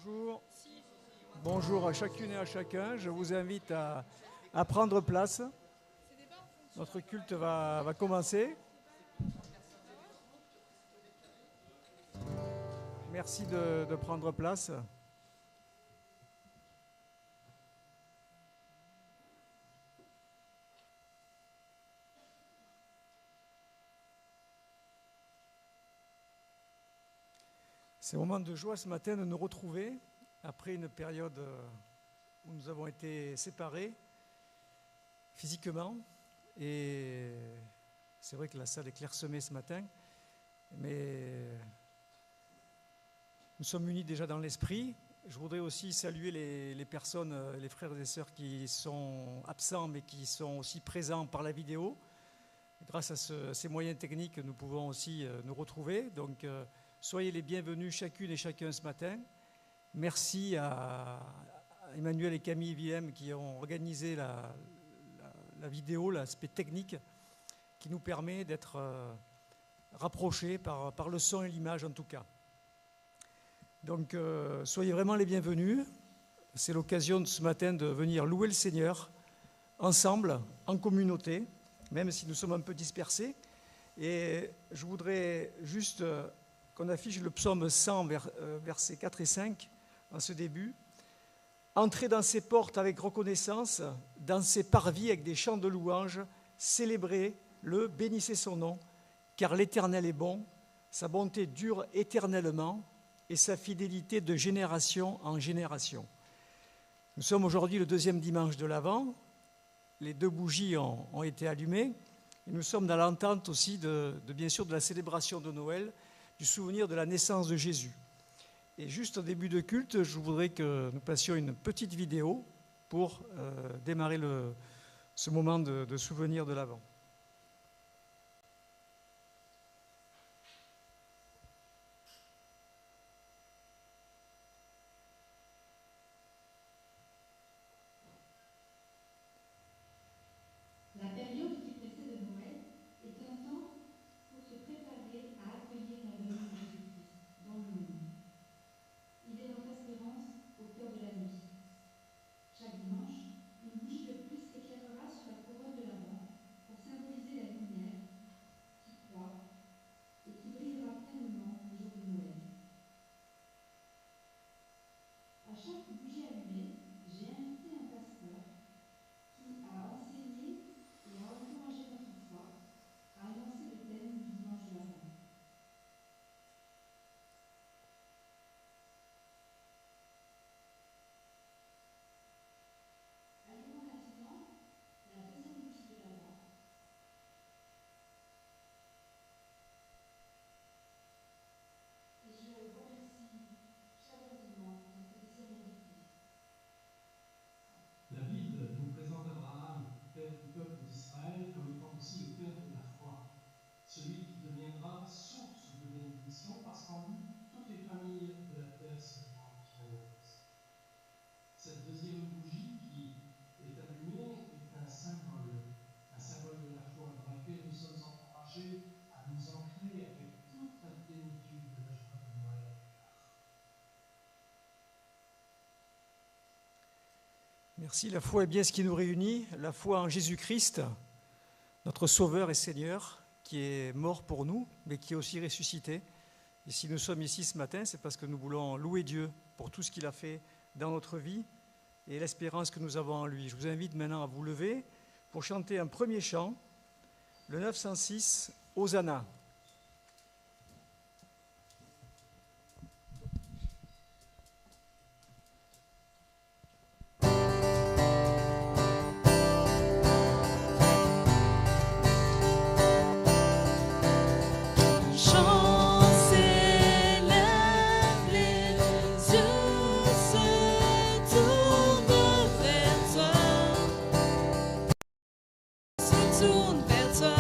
Bonjour. Bonjour à chacune et à chacun. Je vous invite à prendre place. Notre culte va commencer. Merci de prendre place. C'est un moment de joie ce matin de nous retrouver après une période où nous avons été séparés physiquement. Et c'est vrai que la salle est clairsemée ce matin, mais nous sommes unis déjà dans l'esprit. Je voudrais aussi saluer les personnes, les frères et sœurs qui sont absents mais qui sont aussi présents par la vidéo. Grâce à ces moyens techniques, nous pouvons aussi nous retrouver. Donc, soyez les bienvenus chacune et chacun ce matin. Merci à Emmanuel et Camille Willem qui ont organisé la vidéo, l'aspect technique qui nous permet d'être rapprochés par le son et l'image en tout cas. Donc soyez vraiment les bienvenus. C'est l'occasion de ce matin de venir louer le Seigneur ensemble, en communauté, même si nous sommes un peu dispersés. Et je voudrais juste qu'on affiche le psaume 100, versets 4 et 5, en ce début. Entrez dans ses portes avec reconnaissance, dans ses parvis avec des chants de louange, célébrez-le, bénissez son nom, car l'Éternel est bon, sa bonté dure éternellement et sa fidélité de génération en génération. Nous sommes aujourd'hui le deuxième dimanche de l'Avent, les 2 bougies ont été allumées, et nous sommes dans l'entente aussi bien sûr de la célébration de Noël, du souvenir de la naissance de Jésus. Et juste au début de culte, je voudrais que nous passions une petite vidéo pour démarrer ce moment de souvenir de l'Avent. La période qui précède Noël est un temps pour se préparer à accueillir la venue de Jésus-Christ dans le monde. Il est notre espérance au cœur de la nuit. Chaque dimanche, une bougie de plus éclairera sur la couronne de l'Avent pour symboliser la lumière qui croît et qui brillera pleinement le jour de Noël. À chaque bougie allumée, j'ai invité un pasteur qui a enseigné et a encouragé notre foi à annoncer le thème du dimanche de l'Avent. Allumons maintenant la deuxième bougie de l'Avent. Et je remercie chaleureusement notre deuxième invité. La Bible nous présente Abraham, père du peuple d'Israël, comme étant aussi le père de la foi, celui qui deviendra source de bénédiction parce qu'en lui, toutes les familles de la terre seront bienheureuses. Cette deuxième bougie qui est allumée est un symbole de la foi dans laquelle nous sommes encouragés à nous ancrer avec toute la plénitude de la joie de Noël. Merci. La foi est bien ce qui nous réunit, la foi en Jésus-Christ, notre Sauveur et Seigneur, qui est mort pour nous, mais qui est aussi ressuscité. Et si nous sommes ici ce matin, c'est parce que nous voulons louer Dieu pour tout ce qu'il a fait dans notre vie et l'espérance que nous avons en lui. Je vous invite maintenant à vous lever pour chanter un premier chant, le 906, Hosanna. Tourne vers toi.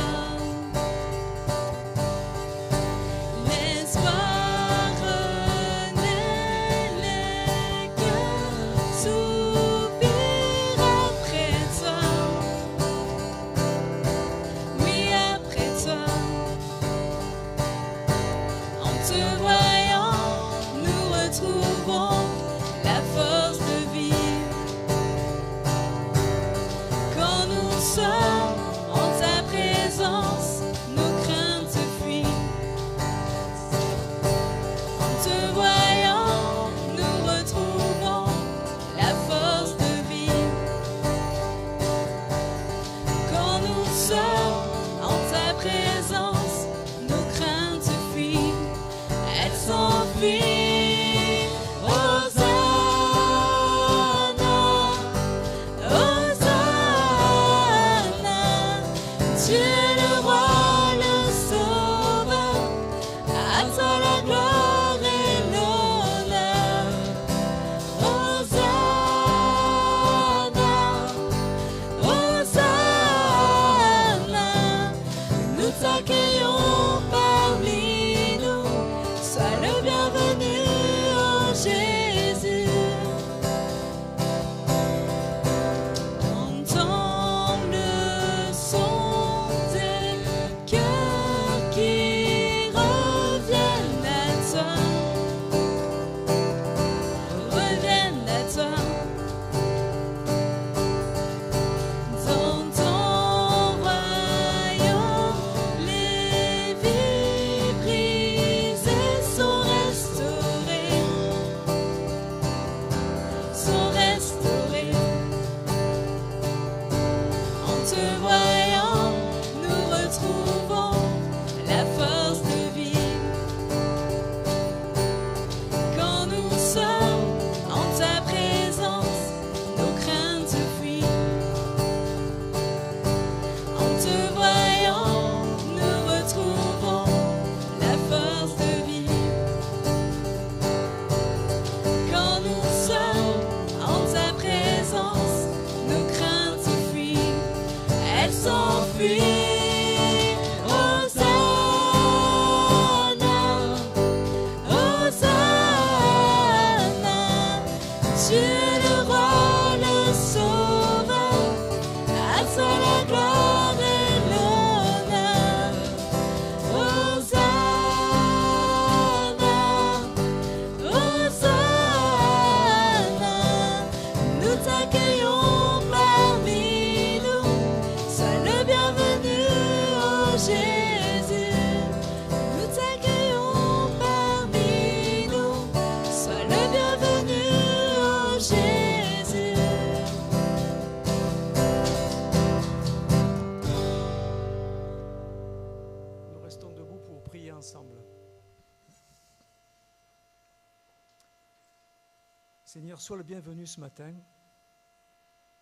Seigneur, sois le bienvenu ce matin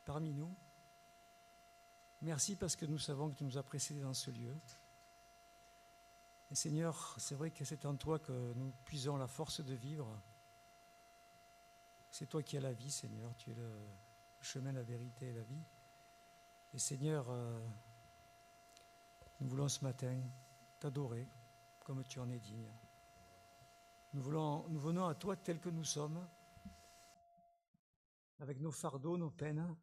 parmi nous. Merci parce que nous savons que tu nous as précédés dans ce lieu. Et Seigneur, c'est vrai que c'est en toi que nous puisons la force de vivre. C'est toi qui as la vie, Seigneur. Tu es le chemin, la vérité et la vie. Et Seigneur, nous voulons ce matin t'adorer comme tu en es digne. Nous venons à toi tels que nous sommes, avec nos fardeaux, nos peines.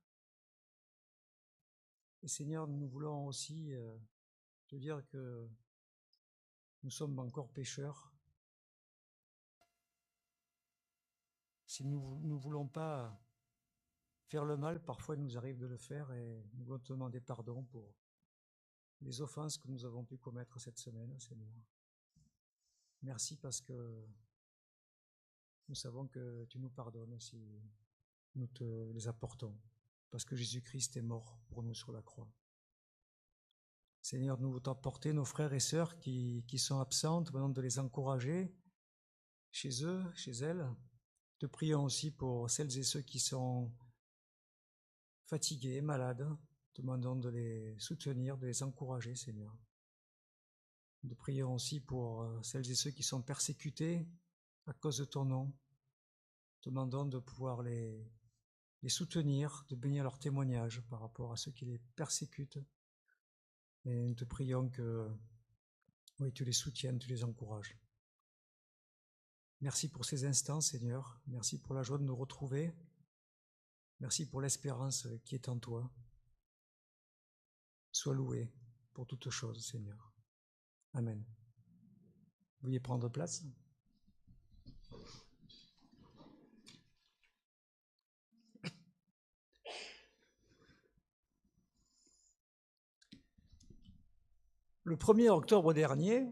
Et Seigneur, nous voulons aussi te dire que nous sommes encore pécheurs. Si nous ne voulons pas faire le mal, parfois il nous arrive de le faire et nous voulons te demander pardon pour les offenses que nous avons pu commettre cette semaine, Seigneur. Merci parce que nous savons que tu nous pardonnes si nous te les apportons, parce que Jésus-Christ est mort pour nous sur la croix. Seigneur, nous voulons t'apporter nos frères et sœurs qui sont absents, nous demandons de les encourager chez eux, chez elles. Te prions aussi pour celles et ceux qui sont fatigués, malades. Te demandons de les soutenir, de les encourager, Seigneur. Nous prions aussi pour celles et ceux qui sont persécutés à cause de ton nom. Te demandons de pouvoir les soutenir, de bénir leur témoignage par rapport à ceux qui les persécutent. Et nous te prions que oui, tu les soutiennes, tu les encourages. Merci pour ces instants, Seigneur. Merci pour la joie de nous retrouver. Merci pour l'espérance qui est en toi. Sois loué pour toutes choses, Seigneur. Amen. Veuillez prendre place. Le 1er octobre dernier,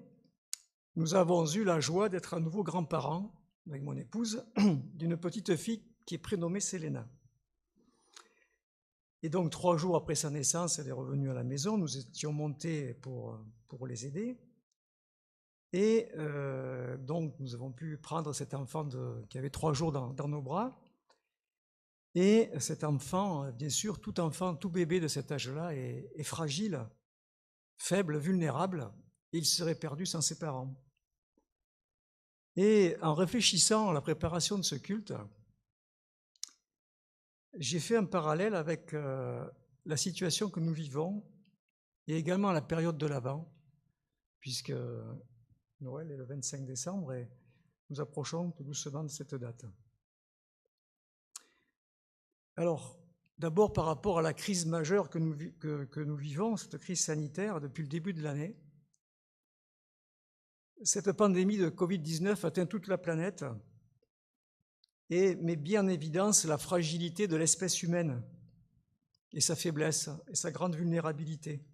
nous avons eu la joie d'être à nouveau grands-parents, avec mon épouse, d'une petite fille qui est prénommée Selena. Et donc 3 jours après sa naissance, elle est revenue à la maison, nous étions montés pour les aider. Et donc nous avons pu prendre cet enfant qui avait 3 jours dans nos bras. Et cet enfant, bien sûr, tout enfant, tout bébé de cet âge-là est fragile, faible, vulnérable, et il serait perdu sans ses parents. Et en réfléchissant à la préparation de ce culte, j'ai fait un parallèle avec la situation que nous vivons et également la période de l'Avent, puisque Noël est le 25 décembre et nous approchons tout doucement de cette date. Alors, d'abord par rapport à la crise majeure que nous vivons, cette crise sanitaire depuis le début de l'année, cette pandémie de Covid-19 atteint toute la planète et met bien en évidence la fragilité de l'espèce humaine et sa faiblesse et sa grande vulnérabilité.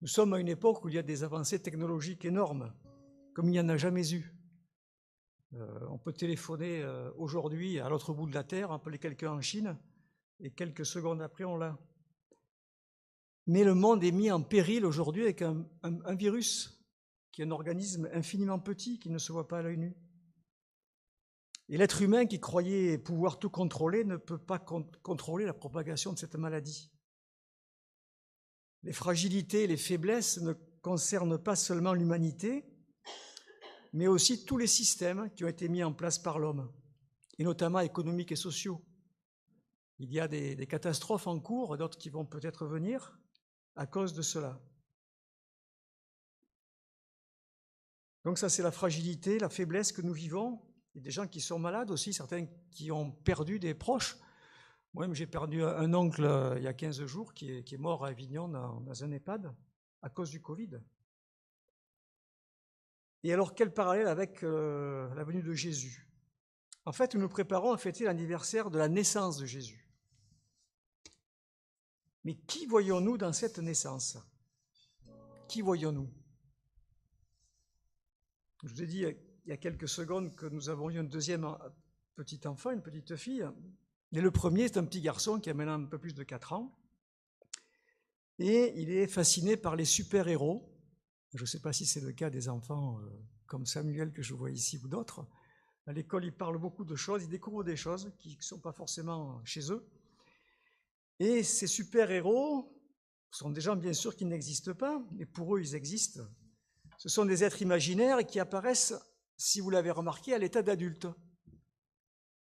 Nous sommes à une époque où il y a des avancées technologiques énormes, comme il n'y en a jamais eu. On peut téléphoner aujourd'hui à l'autre bout de la Terre, appeler quelqu'un en Chine, et quelques secondes après, on l'a. Mais le monde est mis en péril aujourd'hui avec un virus, qui est un organisme infiniment petit, qui ne se voit pas à l'œil nu. Et l'être humain qui croyait pouvoir tout contrôler ne peut pas contrôler la propagation de cette maladie. Les fragilités, les faiblesses ne concernent pas seulement l'humanité, mais aussi tous les systèmes qui ont été mis en place par l'homme, et notamment économiques et sociaux. Il y a des catastrophes en cours, d'autres qui vont peut-être venir à cause de cela. Donc ça, c'est la fragilité, la faiblesse que nous vivons. Il y a des gens qui sont malades aussi, certains qui ont perdu des proches. Moi-même, j'ai perdu un oncle il y a 15 jours qui est mort à Avignon dans un EHPAD à cause du Covid. Et alors, quel parallèle avec la venue de Jésus? En fait, nous nous préparons à fêter l'anniversaire de la naissance de Jésus. Mais qui voyons-nous dans cette naissance? Qui voyons-nous? Je vous ai dit il y a quelques secondes que nous avons eu un deuxième petit enfant, une petite fille. Et le premier, c'est un petit garçon qui a maintenant un peu plus de 4 ans. Et il est fasciné par les super-héros. Je ne sais pas si c'est le cas des enfants comme Samuel que je vois ici ou d'autres. À l'école, ils parlent beaucoup de choses, ils découvrent des choses qui ne sont pas forcément chez eux. Et ces super-héros sont des gens, bien sûr, qui n'existent pas, mais pour eux, ils existent. Ce sont des êtres imaginaires qui apparaissent, si vous l'avez remarqué, à l'état d'adulte.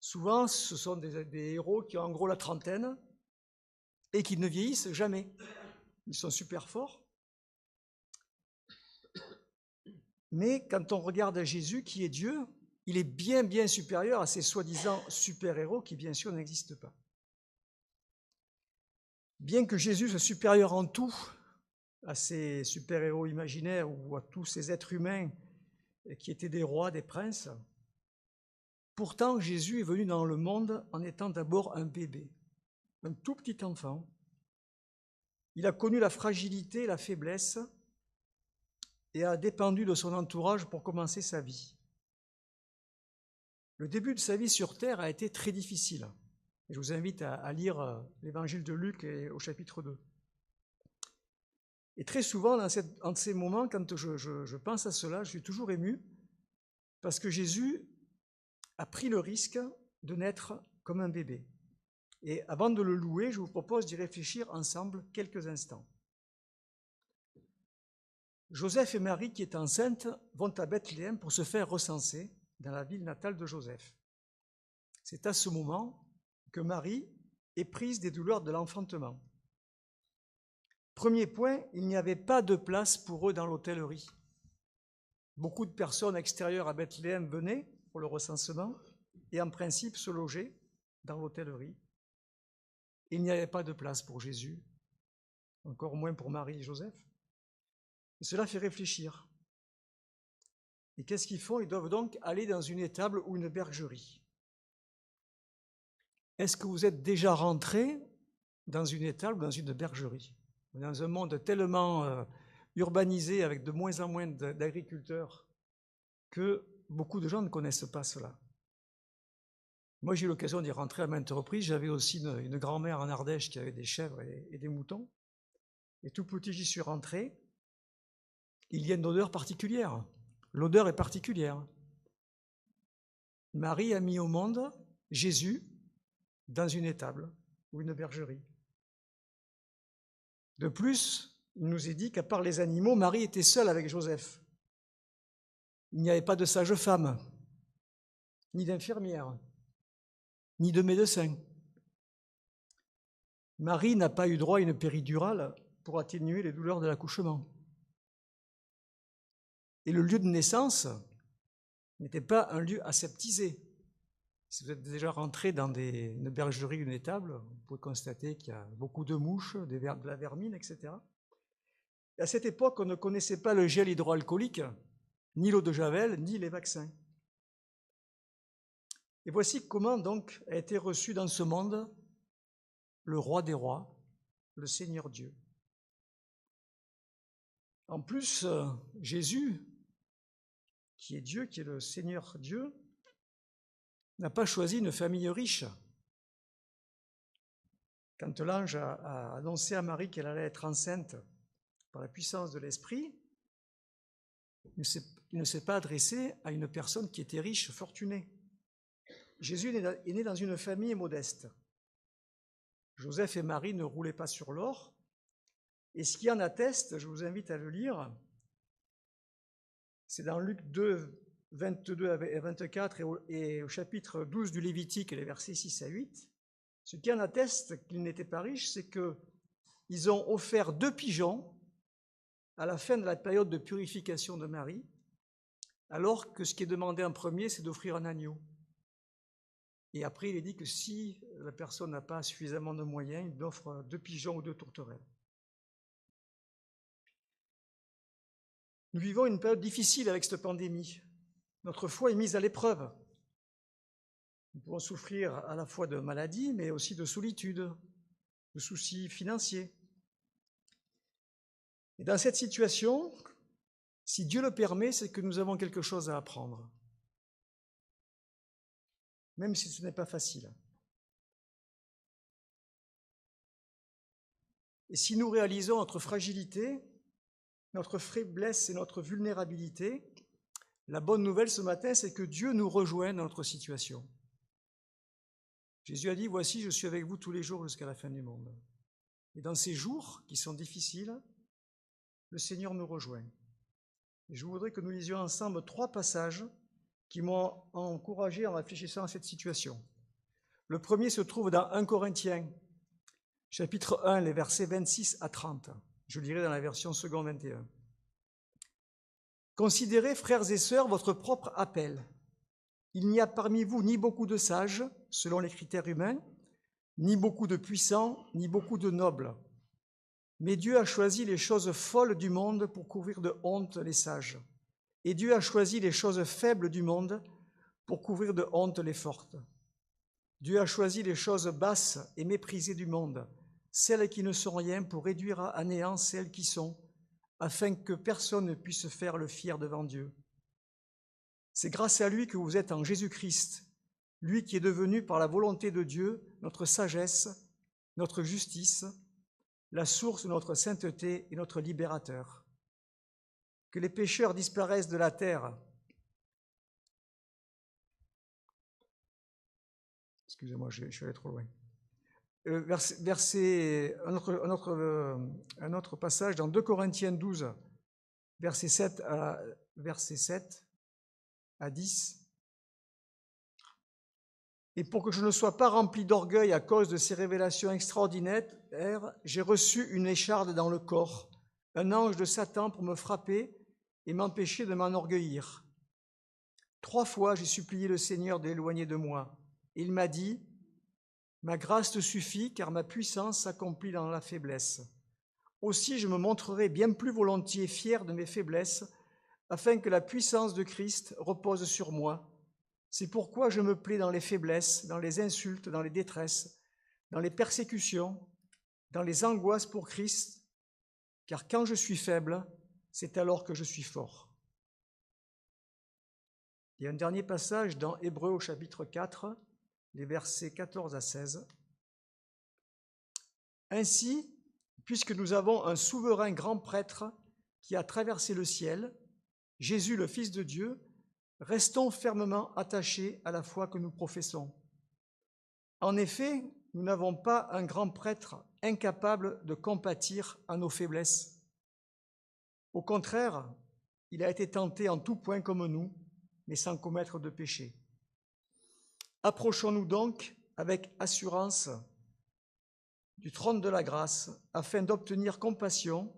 Souvent, ce sont des héros qui ont en gros la trentaine et qui ne vieillissent jamais. Ils sont super forts. Mais quand on regarde Jésus, qui est Dieu, il est bien, bien supérieur à ces soi-disant super-héros qui, bien sûr, n'existent pas. Bien que Jésus soit supérieur en tout à ces super-héros imaginaires ou à tous ces êtres humains qui étaient des rois, des princes, pourtant Jésus est venu dans le monde en étant d'abord un bébé, un tout petit enfant. Il a connu la fragilité, la faiblesse et a dépendu de son entourage pour commencer sa vie. Le début de sa vie sur terre a été très difficile. Et je vous invite à lire l'évangile de Luc au chapitre 2. Et très souvent, en ces moments, quand je pense à cela, je suis toujours ému, parce que Jésus a pris le risque de naître comme un bébé. Et avant de le louer, je vous propose d'y réfléchir ensemble quelques instants. Joseph et Marie, qui est enceinte, vont à Bethléem pour se faire recenser dans la ville natale de Joseph. C'est à ce moment que Marie est prise des douleurs de l'enfantement. Premier point, il n'y avait pas de place pour eux dans l'hôtellerie. Beaucoup de personnes extérieures à Bethléem venaient pour le recensement et en principe se logeaient dans l'hôtellerie. Il n'y avait pas de place pour Jésus, encore moins pour Marie et Joseph. Et cela fait réfléchir. Et qu'est-ce qu'ils font? Ils doivent donc aller dans une étable ou une bergerie. Est-ce que vous êtes déjà rentré dans une étable ou dans une bergerie? Dans un monde tellement urbanisé avec de moins en moins d'agriculteurs que beaucoup de gens ne connaissent pas cela. Moi, j'ai eu l'occasion d'y rentrer à maintes reprises. J'avais aussi une grand-mère en Ardèche qui avait des chèvres et des moutons. Et tout petit, j'y suis rentré. Il y a une odeur particulière. L'odeur est particulière. Marie a mis au monde Jésus dans une étable ou une bergerie. De plus, il nous est dit qu'à part les animaux, Marie était seule avec Joseph. Il n'y avait pas de sage-femme, ni d'infirmière, ni de médecin. Marie n'a pas eu droit à une péridurale pour atténuer les douleurs de l'accouchement. Et le lieu de naissance n'était pas un lieu aseptisé. Si vous êtes déjà rentré dans une bergerie, une étable, vous pouvez constater qu'il y a beaucoup de mouches, de la vermine, etc. Et à cette époque, on ne connaissait pas le gel hydroalcoolique, ni l'eau de Javel, ni les vaccins. Et voici comment donc a été reçu dans ce monde le roi des rois, le Seigneur Dieu. En plus, Jésus, qui est Dieu, qui est le Seigneur Dieu, n'a pas choisi une famille riche. Quand l'ange a annoncé à Marie qu'elle allait être enceinte par la puissance de l'Esprit, il ne s'est pas adressé à une personne qui était riche, fortunée. Jésus est né dans une famille modeste. Joseph et Marie ne roulaient pas sur l'or. Et ce qui en atteste, je vous invite à le lire, c'est dans Luc 2, 22 et 24 et au chapitre 12 du Lévitique, les versets 6 à 8. Ce qui en atteste qu'ils n'étaient pas riches, c'est qu'ils ont offert 2 pigeons à la fin de la période de purification de Marie, alors que ce qui est demandé en premier, c'est d'offrir un agneau. Et après, il est dit que si la personne n'a pas suffisamment de moyens, il offre 2 pigeons ou 2 tourterelles. Nous vivons une période difficile avec cette pandémie. Notre foi est mise à l'épreuve. Nous pouvons souffrir à la fois de maladies, mais aussi de solitude, de soucis financiers. Et dans cette situation, si Dieu le permet, c'est que nous avons quelque chose à apprendre, même si ce n'est pas facile. Et si nous réalisons notre fragilité, notre faiblesse et notre vulnérabilité, La bonne nouvelle ce matin, c'est que Dieu nous rejoint dans notre situation. Jésus a dit, voici, je suis avec vous tous les jours jusqu'à la fin du monde. Et dans ces jours qui sont difficiles, le Seigneur nous rejoint. Et je voudrais que nous lisions ensemble 3 passages qui m'ont encouragé en réfléchissant à cette situation. Le premier se trouve dans 1 Corinthiens, chapitre 1, les versets 26 à 30. Je lirai dans la version second 21. Considérez, frères et sœurs, votre propre appel. Il n'y a parmi vous ni beaucoup de sages, selon les critères humains, ni beaucoup de puissants, ni beaucoup de nobles. Mais Dieu a choisi les choses folles du monde pour couvrir de honte les sages. Et Dieu a choisi les choses faibles du monde pour couvrir de honte les fortes. Dieu a choisi les choses basses et méprisées du monde, celles qui ne sont rien, pour réduire à néant celles qui sont, afin que personne ne puisse faire le fier devant Dieu. C'est grâce à lui que vous êtes en Jésus-Christ, lui qui est devenu par la volonté de Dieu notre sagesse, notre justice, la source de notre sainteté et notre libérateur. Que les pécheurs disparaissent de la terre. Excusez-moi, je suis allé trop loin. Un autre passage dans 2 Corinthiens 12, verset 7 à 10. Et pour que je ne sois pas rempli d'orgueil à cause de ces révélations extraordinaires, j'ai reçu une écharde dans le corps, un ange de Satan pour me frapper et m'empêcher de m'enorgueillir. 3 fois, j'ai supplié le Seigneur d'éloigner de moi. Il m'a dit, « Ma grâce te suffit, car ma puissance s'accomplit dans la faiblesse. Aussi, je me montrerai bien plus volontiers fier de mes faiblesses, afin que la puissance de Christ repose sur moi. C'est pourquoi je me plais dans les faiblesses, dans les insultes, dans les détresses, dans les persécutions, dans les angoisses pour Christ, car quand je suis faible, c'est alors que je suis fort. » Il y a un dernier passage dans Hébreux au chapitre 4, les versets 14 à 16. « Ainsi, puisque nous avons un souverain grand prêtre qui a traversé le ciel, Jésus le Fils de Dieu, restons fermement attachés à la foi que nous professons. En effet, nous n'avons pas un grand prêtre incapable de compatir à nos faiblesses. Au contraire, il a été tenté en tout point comme nous, mais sans commettre de péché. Approchons-nous donc avec assurance du trône de la grâce, afin d'obtenir compassion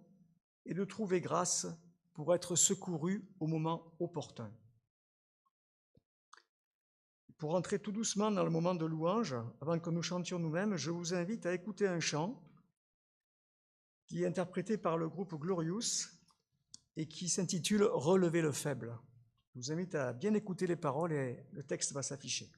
et de trouver grâce pour être secourus au moment opportun. » Pour entrer tout doucement dans le moment de louange, avant que nous chantions nous-mêmes, je vous invite à écouter un chant qui est interprété par le groupe Glorious et qui s'intitule « Relever le faible ». Je vous invite à bien écouter les paroles et le texte va s'afficher.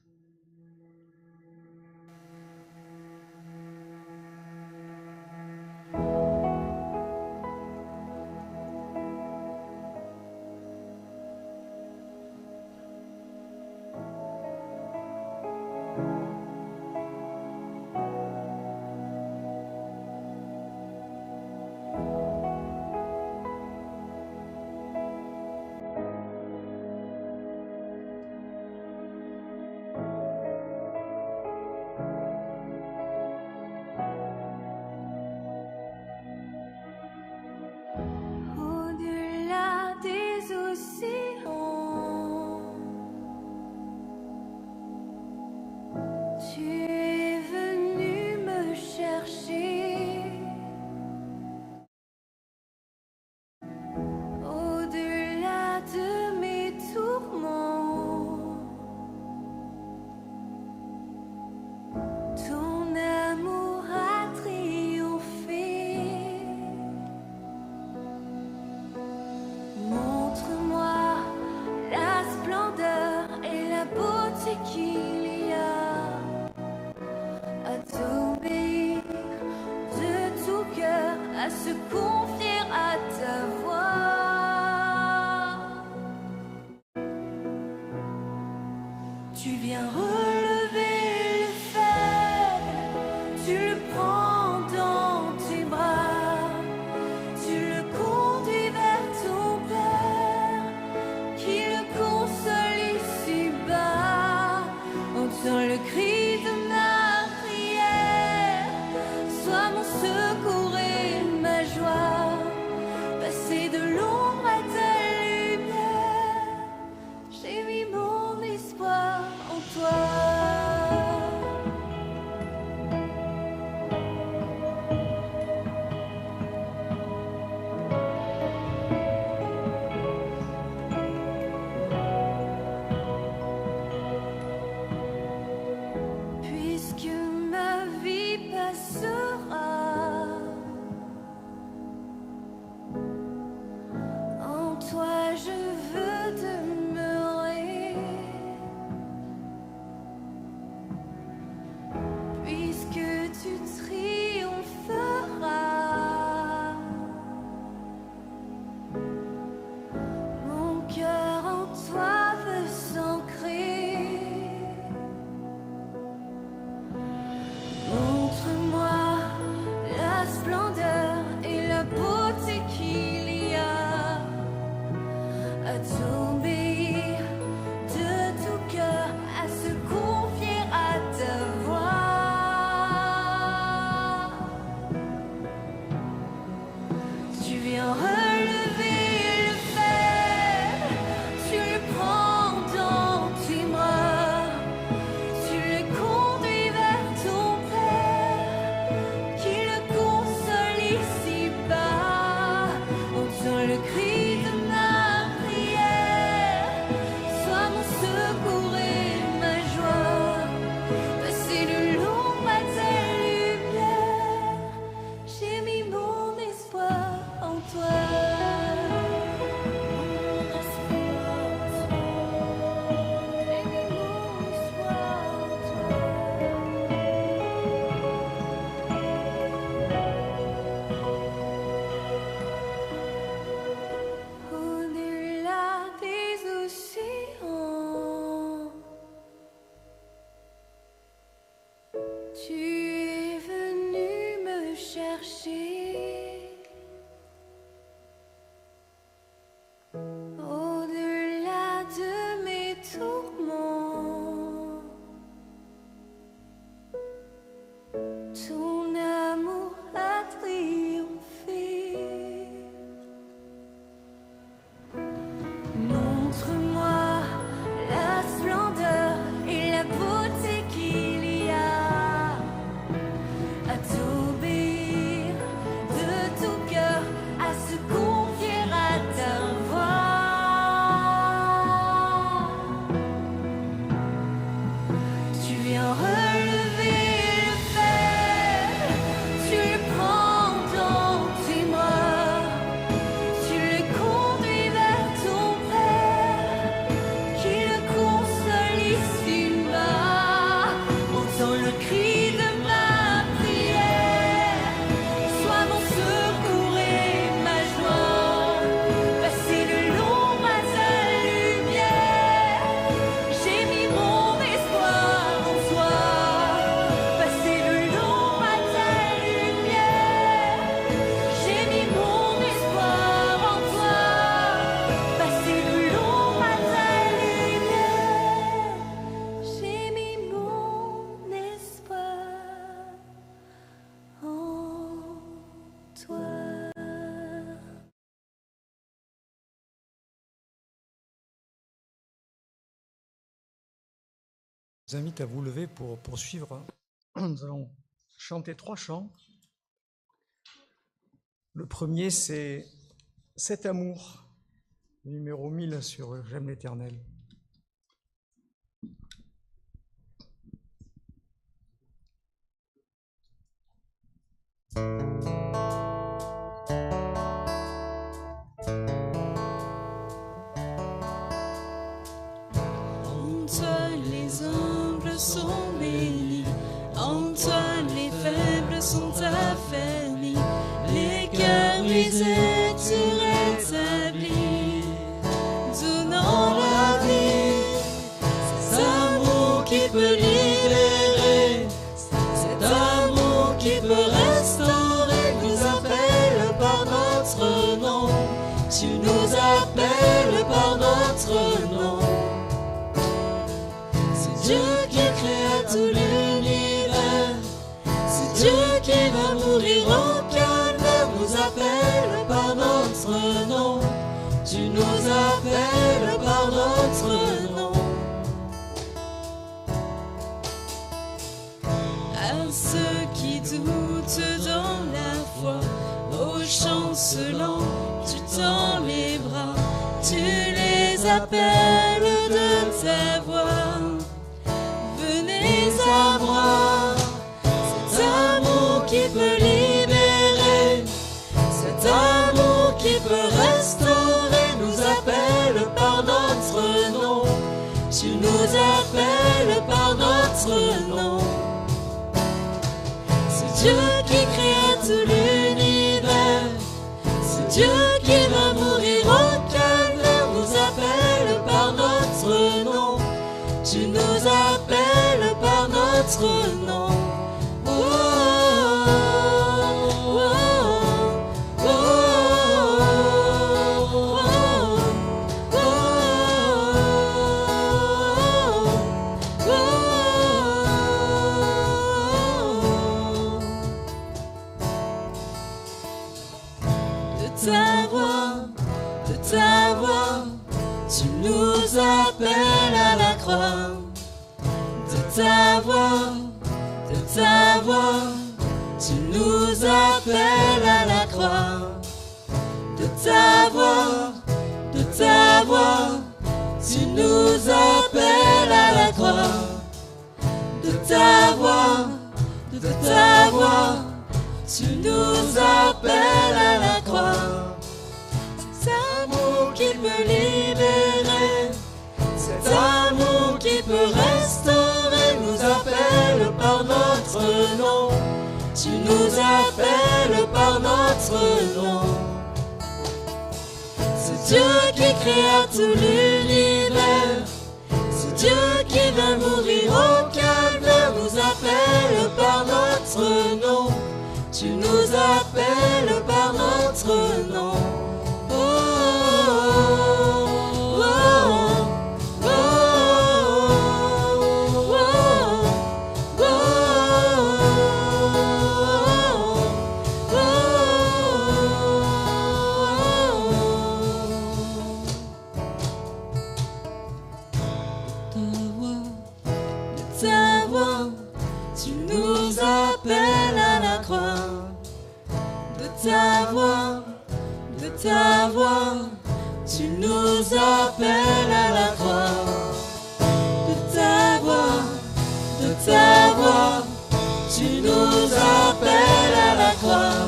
Tu le conduis vers ton Père, qui le conduit Je vous invite à vous lever pour poursuivre. Nous allons chanter 3 chants. Le premier, c'est Cet amour, numéro 1000 sur J'aime l'Éternel. En toi les humbles sont bénis, en toi les faibles sont affermis, les cœurs brisés tu rétablis, donnant la vie. Cet amour qui peut libérer, cet amour qui peut restaurer, nous appelle par notre nom. Tu nous appelles par notre nom. C'est Dieu qui créa tout l'univers, c'est Dieu qui va mourir au calvaire, nous appelle par notre nom. Tu nous appelles par notre nom. ta voix. Venez à moi, cet amour qui peut libérer, cet amour qui peut restaurer, nous appelle par notre nom. Tu nous appelles par notre nom. C'est Dieu qui créa tout l'univers, c'est Dieu qui va mourir au calvaire, nous appelle par notre nom. Tu nous appelles par notre nom. Oh, oh, oh, oh, de ta voix, tu nous appelles à la croix. De ta voix, tu nous appelles à la croix. De ta voix, tu nous appelles à la croix. De ta voix, tu nous appelles à la croix. Cet amour qui peut libérer, cet amour qui peut restaurer, nous appelle par notre nom. Tu nous appelles par notre nom. C'est Dieu qui créa tout l'univers, c'est Dieu qui va mourir au calvaire, nous appelle par notre nom. Tu nous appelles par notre nom. Oh, oh, oh, oh, oh, de ta voix, tu nous appelles à la croix. De ta voix, tu nous appelles à la croix. De ta voix, tu nous appelles à la croix.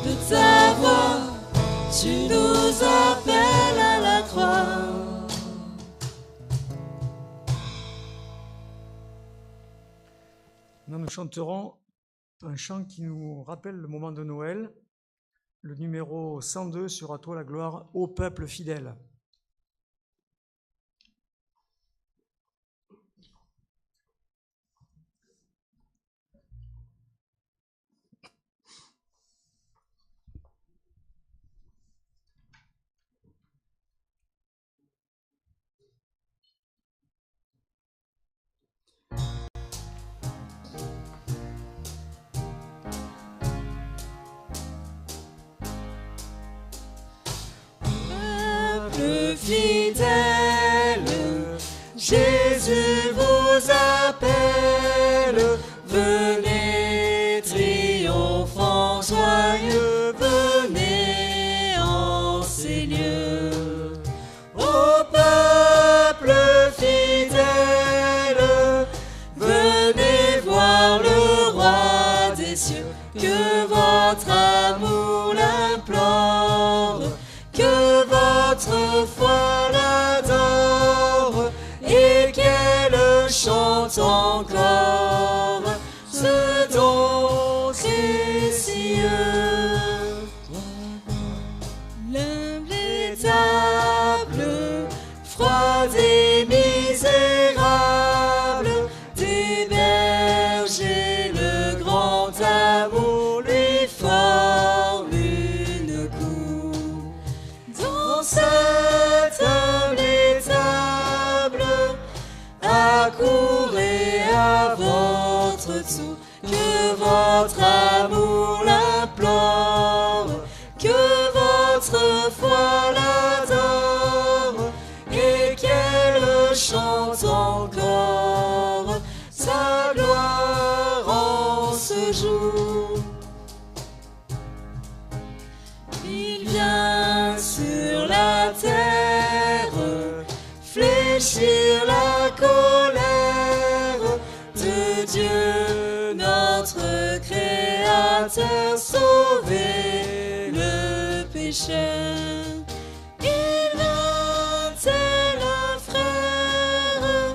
De ta voix, tu nous appelles à la croix. Nous chanterons un chant qui nous rappelle le moment de Noël. Le numéro 102 sur À toi la gloire, ô peuple fidèle. Fidèle, Jésus vous appelle, venez triomphant, joyeux, venez en ces lieux. Ô peuple fidèle, venez voir le roi des cieux, que votre amour l'implore, que votre foi l'adore, et qu'elle chante encore ce don précieux. L'humble étable, froide et misérable, d'héberger le grand amour lui forme une cour. Dans cette humble étable, accourez à votre tour, que votre amour l'implore, que votre foi l'adore, et qu'elle chante encore sa gloire en ce jour. Il vient sur la terre fléchir la colère de Dieu, notre Créateur, sauver le pécheur. Il vient tel un frère,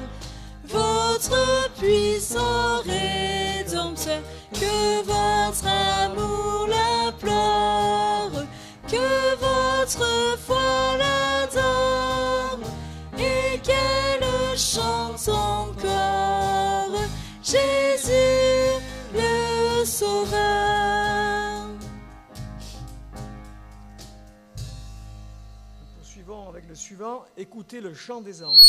votre puissant Rédempteur, que votre amour l'implore, que votre foi l'adore, et qu'elle chante encore Jésus le Sauveur. Nous poursuivons avec le suivant, écoutez le chant des anges.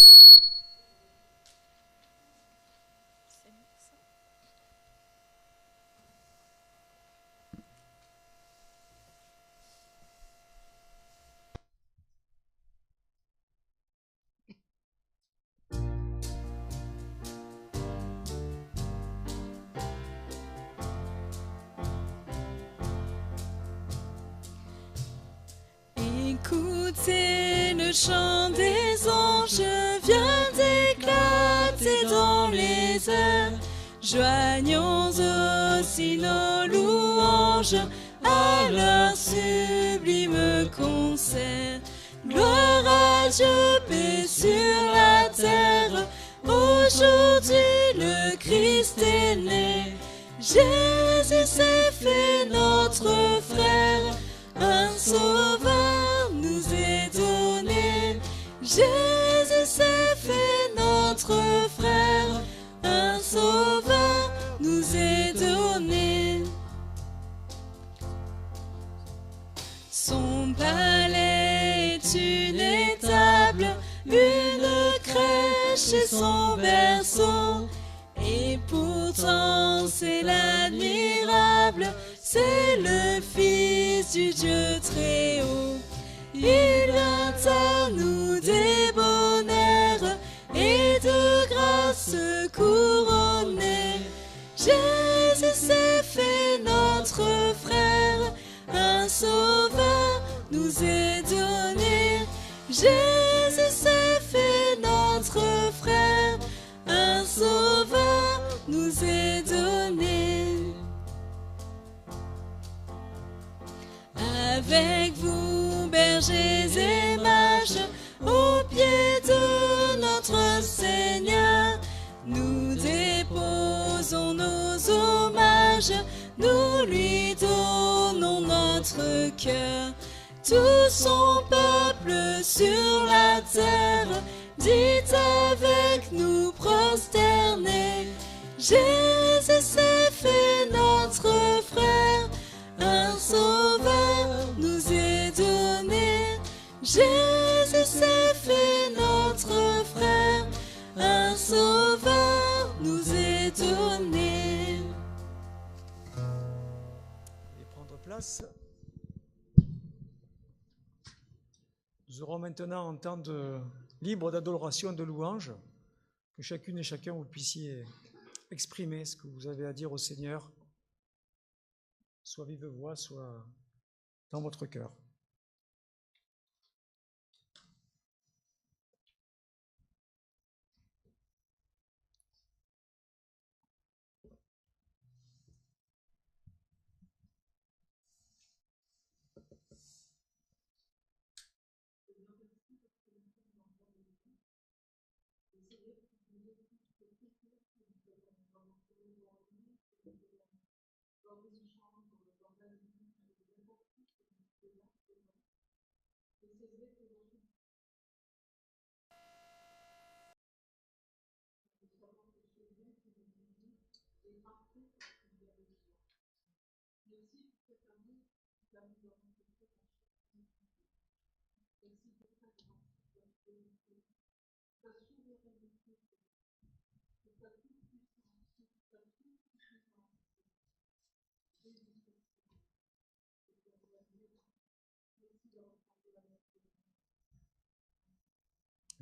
Écoutez le chant des anges, vient d'éclater dans les airs. Joignons aussi nos louanges à leur sublime concert. Gloire à Dieu, paix sur la terre. Aujourd'hui le Christ est né. Jésus s'est fait notre frère. Un sauveur nous est donné. Jésus s'est fait notre frère. Un sauveur nous est donné. Son palais est une étable, une crèche et son berceau. Et pourtant c'est l'admirable, c'est le Fils du Dieu très haut. Il vient à nous des bonheurs et de grâce couronner. Jésus s'est fait notre frère, un sauveur nous est donné. Jésus s'est fait notre frère, un sauveur nous est donné. Avec vous, bergers et mages, au pied de notre Seigneur, nous déposons nos hommages, nous lui donnons notre cœur. Tout son peuple sur la terre, dit avec nous prosterné, Jésus s'est fait notre frère, un sauveur nous est donné. Jésus s'est fait notre frère, un sauveur nous est donné. Veuillez prendre place. Nous aurons maintenant un temps libre d'adoration et de louange, que chacune et chacun vous puissiez exprimer ce que vous avez à dire au Seigneur, soit vive voix, soit dans votre cœur.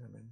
Amen.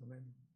Amen.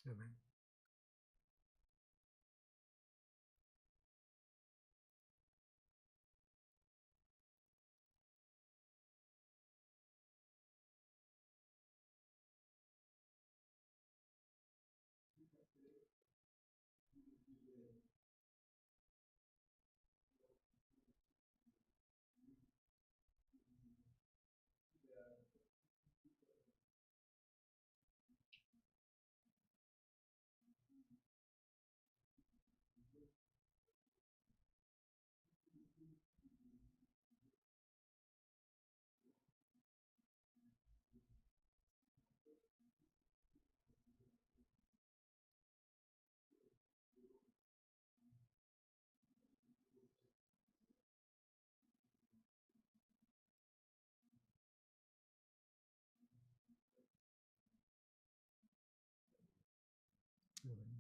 Amen. Amen.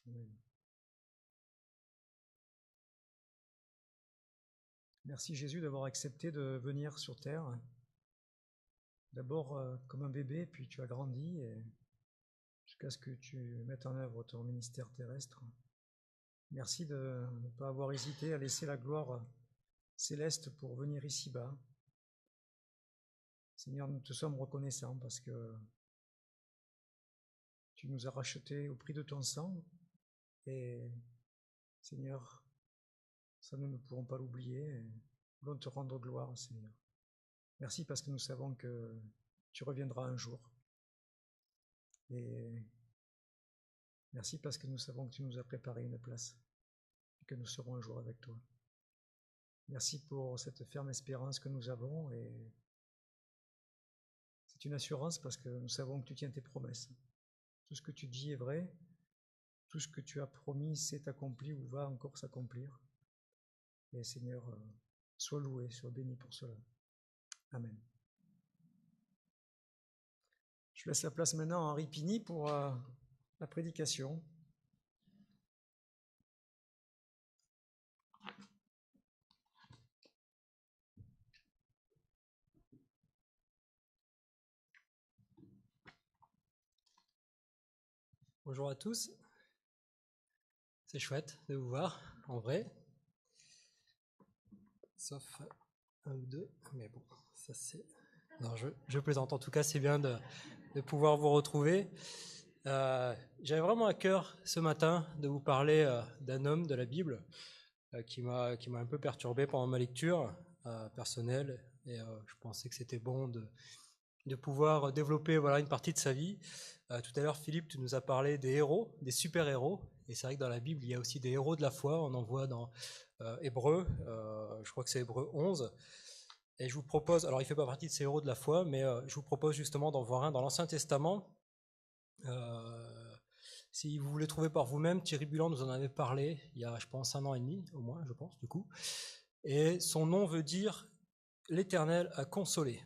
Amen. Merci Jésus d'avoir accepté de venir sur terre. D'abord comme un bébé, puis tu as grandi et jusqu'à ce que tu mettes en œuvre ton ministère terrestre. Merci de ne pas avoir hésité à laisser la gloire céleste pour venir ici-bas. Seigneur, nous te sommes reconnaissants parce que tu nous as rachetés au prix de ton sang et Seigneur, ça nous ne pourrons pas l'oublier. Nous voulons te rendre gloire, Seigneur. Merci parce que nous savons que tu reviendras un jour. Et merci parce que nous savons que tu nous as préparé une place et que nous serons un jour avec toi. Merci pour cette ferme espérance que nous avons et c'est une assurance parce que nous savons que tu tiens tes promesses. Tout ce que tu dis est vrai, tout ce que tu as promis s'est accompli ou va encore s'accomplir. Et Seigneur, sois loué, sois béni pour cela. Amen. Je laisse la place maintenant à Henri Pini pour la prédication. Bonjour à tous, c'est chouette de vous voir en vrai, sauf un ou deux, mais bon, ça c'est... Non, je plaisante, en tout cas c'est bien de pouvoir vous retrouver. J'avais vraiment à cœur ce matin de vous parler d'un homme de la Bible qui m'a un peu perturbé pendant ma lecture personnelle et je pensais que c'était bon de pouvoir développer une partie de sa vie. Tout à l'heure, Philippe, tu nous as parlé des héros, des super-héros, et c'est vrai que dans la Bible, il y a aussi des héros de la foi, on en voit dans Hébreux, je crois que c'est Hébreux 11, et je vous propose, alors il ne fait pas partie de ces héros de la foi, mais je vous propose justement d'en voir un dans l'Ancien Testament. Si vous voulez trouver par vous-même, Thierry Bulan nous en avait parlé il y a, je pense, 1 an et demi, au moins, je pense, du coup, et son nom veut dire « L'Éternel a consolé ».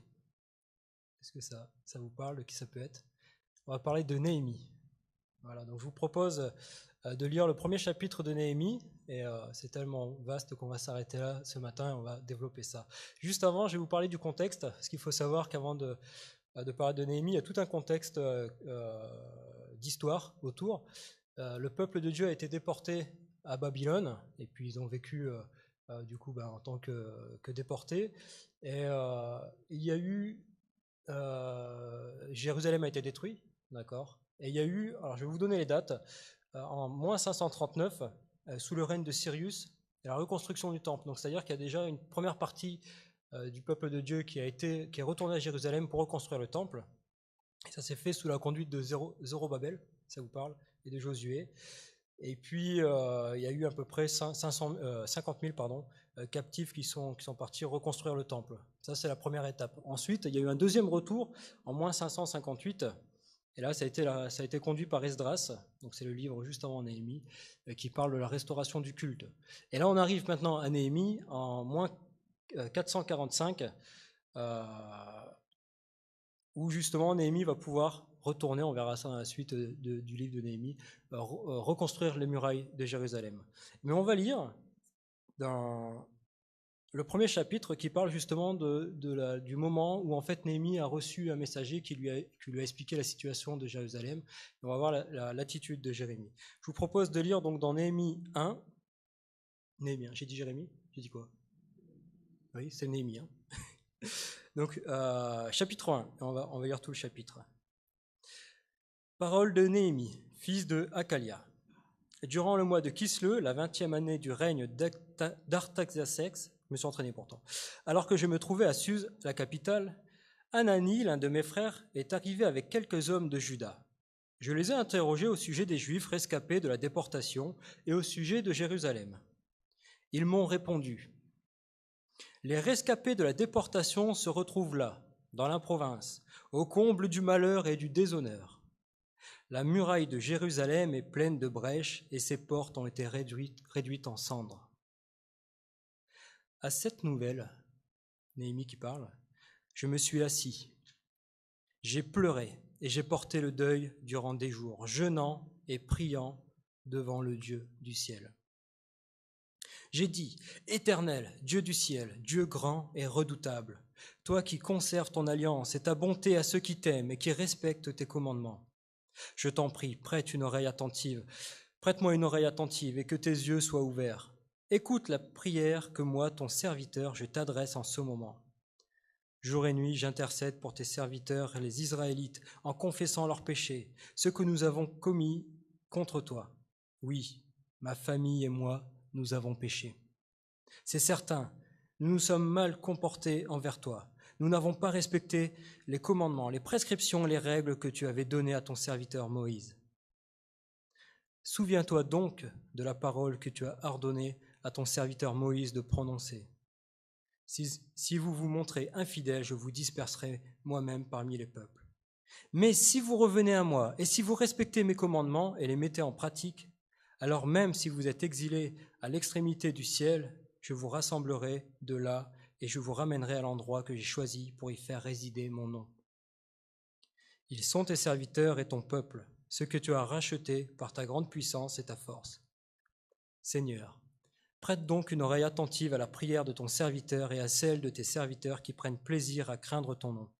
Est-ce que ça vous parle, de qui ça peut être ? On va parler de Néhémie. Voilà, donc je vous propose de lire le premier chapitre de Néhémie, et c'est tellement vaste qu'on va s'arrêter là ce matin et on va développer ça. Juste avant, je vais vous parler du contexte, parce qu'il faut savoir qu'avant de parler de Néhémie, il y a tout un contexte d'histoire autour. Le peuple de Dieu a été déporté à Babylone, et puis ils ont vécu du coup en tant que déportés, et il y a eu... Jérusalem a été détruit, d'accord. Et il y a eu, alors je vais vous donner les dates, en moins 539, sous le règne de Cyrus, la reconstruction du temple. Donc c'est-à-dire qu'il y a déjà une première partie du peuple de Dieu qui est retourné à Jérusalem pour reconstruire le temple. Et ça s'est fait sous la conduite de Zorobabel, ça vous parle, et de Josué. Et puis il y a eu à peu près 50 000 captifs qui sont partis reconstruire le temple. Ça, c'est la première étape. Ensuite, il y a eu un deuxième retour en moins 558. Et là, ça a été conduit par Esdras, donc c'est le livre juste avant Néhémie, qui parle de la restauration du culte. Et là, on arrive maintenant à Néhémie en moins 445, où justement Néhémie va pouvoir retourner, on verra ça dans la suite du livre de Néhémie, reconstruire les murailles de Jérusalem. Mais on va lire dans le premier chapitre qui parle justement du moment où en fait Néhémie a reçu un messager qui lui a expliqué la situation de Jérusalem. Et on va voir l'attitude de Jérémie. Je vous propose de lire donc dans Néhémie 1. Néhémie, j'ai dit Jérémie ? J'ai dit quoi ? Oui, c'est Néhémie. Donc chapitre 1, on va lire tout le chapitre. Parole de Néhémie, fils de Hakalia. Durant le mois de Kisleu, la 20e année du règne d'Artaxerxès, je me suis entraîné pourtant, alors que je me trouvais à Suse, la capitale, Hanani, l'un de mes frères, est arrivé avec quelques hommes de Juda. Je les ai interrogés au sujet des Juifs rescapés de la déportation et au sujet de Jérusalem. Ils m'ont répondu : les rescapés de la déportation se retrouvent là, dans la province, au comble du malheur et du déshonneur. La muraille de Jérusalem est pleine de brèches et ses portes ont été réduites en cendres. À cette nouvelle, Néhémie qui parle, je me suis assis. J'ai pleuré et j'ai porté le deuil durant des jours, jeûnant et priant devant le Dieu du ciel. J'ai dit : Éternel, Dieu du ciel, Dieu grand et redoutable, toi qui conserves ton alliance et ta bonté à ceux qui t'aiment et qui respectent tes commandements. Je t'en prie, prête-moi une oreille attentive et que tes yeux soient ouverts. Écoute la prière que moi, ton serviteur, je t'adresse en ce moment. Jour et nuit, j'intercède pour tes serviteurs, les Israélites, en confessant leurs péchés, ce que nous avons commis contre toi. Oui, ma famille et moi, nous avons péché. C'est certain, nous nous sommes mal comportés envers toi. Nous n'avons pas respecté les commandements, les prescriptions, les règles que tu avais données à ton serviteur Moïse. Souviens-toi donc de la parole que tu as ordonné à ton serviteur Moïse de prononcer. Si vous vous montrez infidèles, je vous disperserai moi-même parmi les peuples. Mais si vous revenez à moi, et si vous respectez mes commandements et les mettez en pratique, alors même si vous êtes exilés à l'extrémité du ciel, je vous rassemblerai de là et je vous ramènerai à l'endroit que j'ai choisi pour y faire résider mon nom. Ils sont tes serviteurs et ton peuple, ceux que tu as rachetés par ta grande puissance et ta force. Seigneur, prête donc une oreille attentive à la prière de ton serviteur et à celle de tes serviteurs qui prennent plaisir à craindre ton nom.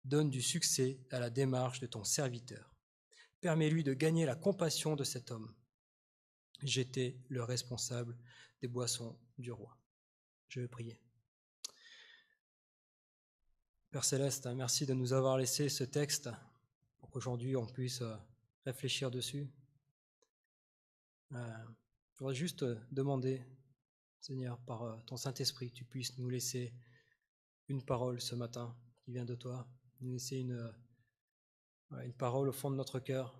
Donne du succès à la démarche de ton serviteur. Permets-lui de gagner la compassion de cet homme. J'étais le responsable des boissons du roi. Je vais prier. Père Céleste, merci de nous avoir laissé ce texte pour qu'aujourd'hui on puisse réfléchir dessus. Je voudrais juste demander, Seigneur, par ton Saint-Esprit, que tu puisses nous laisser une parole ce matin qui vient de toi, nous laisser une parole au fond de notre cœur,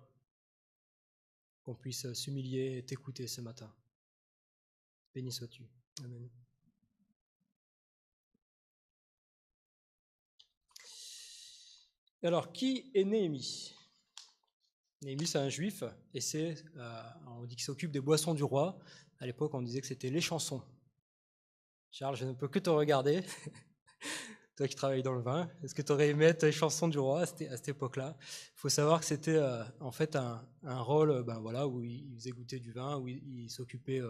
qu'on puisse s'humilier et t'écouter ce matin. Béni sois-tu. Amen. Alors, qui est Néhémie ? Néhémie, c'est un juif, et on dit qu'il s'occupe des boissons du roi. À l'époque, on disait que c'était les chansons. Charles, je ne peux que te regarder. Toi qui travailles dans le vin, est-ce que tu aurais aimé être les chansons du roi à cette époque-là ? Il faut savoir que c'était en fait un rôle où il faisait goûter du vin, où il s'occupait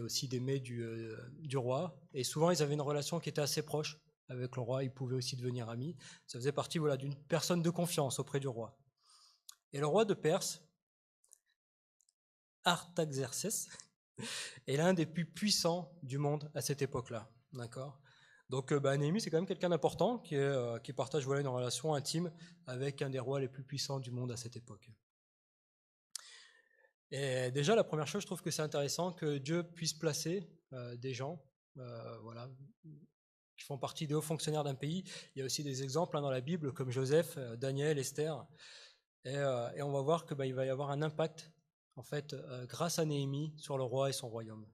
aussi des mets du roi. Et souvent, ils avaient une relation qui était assez proche avec le roi. Ils pouvaient aussi devenir amis. Ça faisait partie d'une personne de confiance auprès du roi. Et le roi de Perse, Artaxerxès, est l'un des plus puissants du monde à cette époque-là. D'accord ? Donc Néhémie, c'est quand même quelqu'un d'important qui partage une relation intime avec un des rois les plus puissants du monde à cette époque. Et déjà, la première chose, je trouve que c'est intéressant que Dieu puisse placer des gens qui font partie des hauts fonctionnaires d'un pays. Il y a aussi des exemples dans la Bible comme Joseph, Daniel, Esther. Et on va voir qu'il va y avoir un impact, en fait, grâce à Néhémie sur le roi et son royaume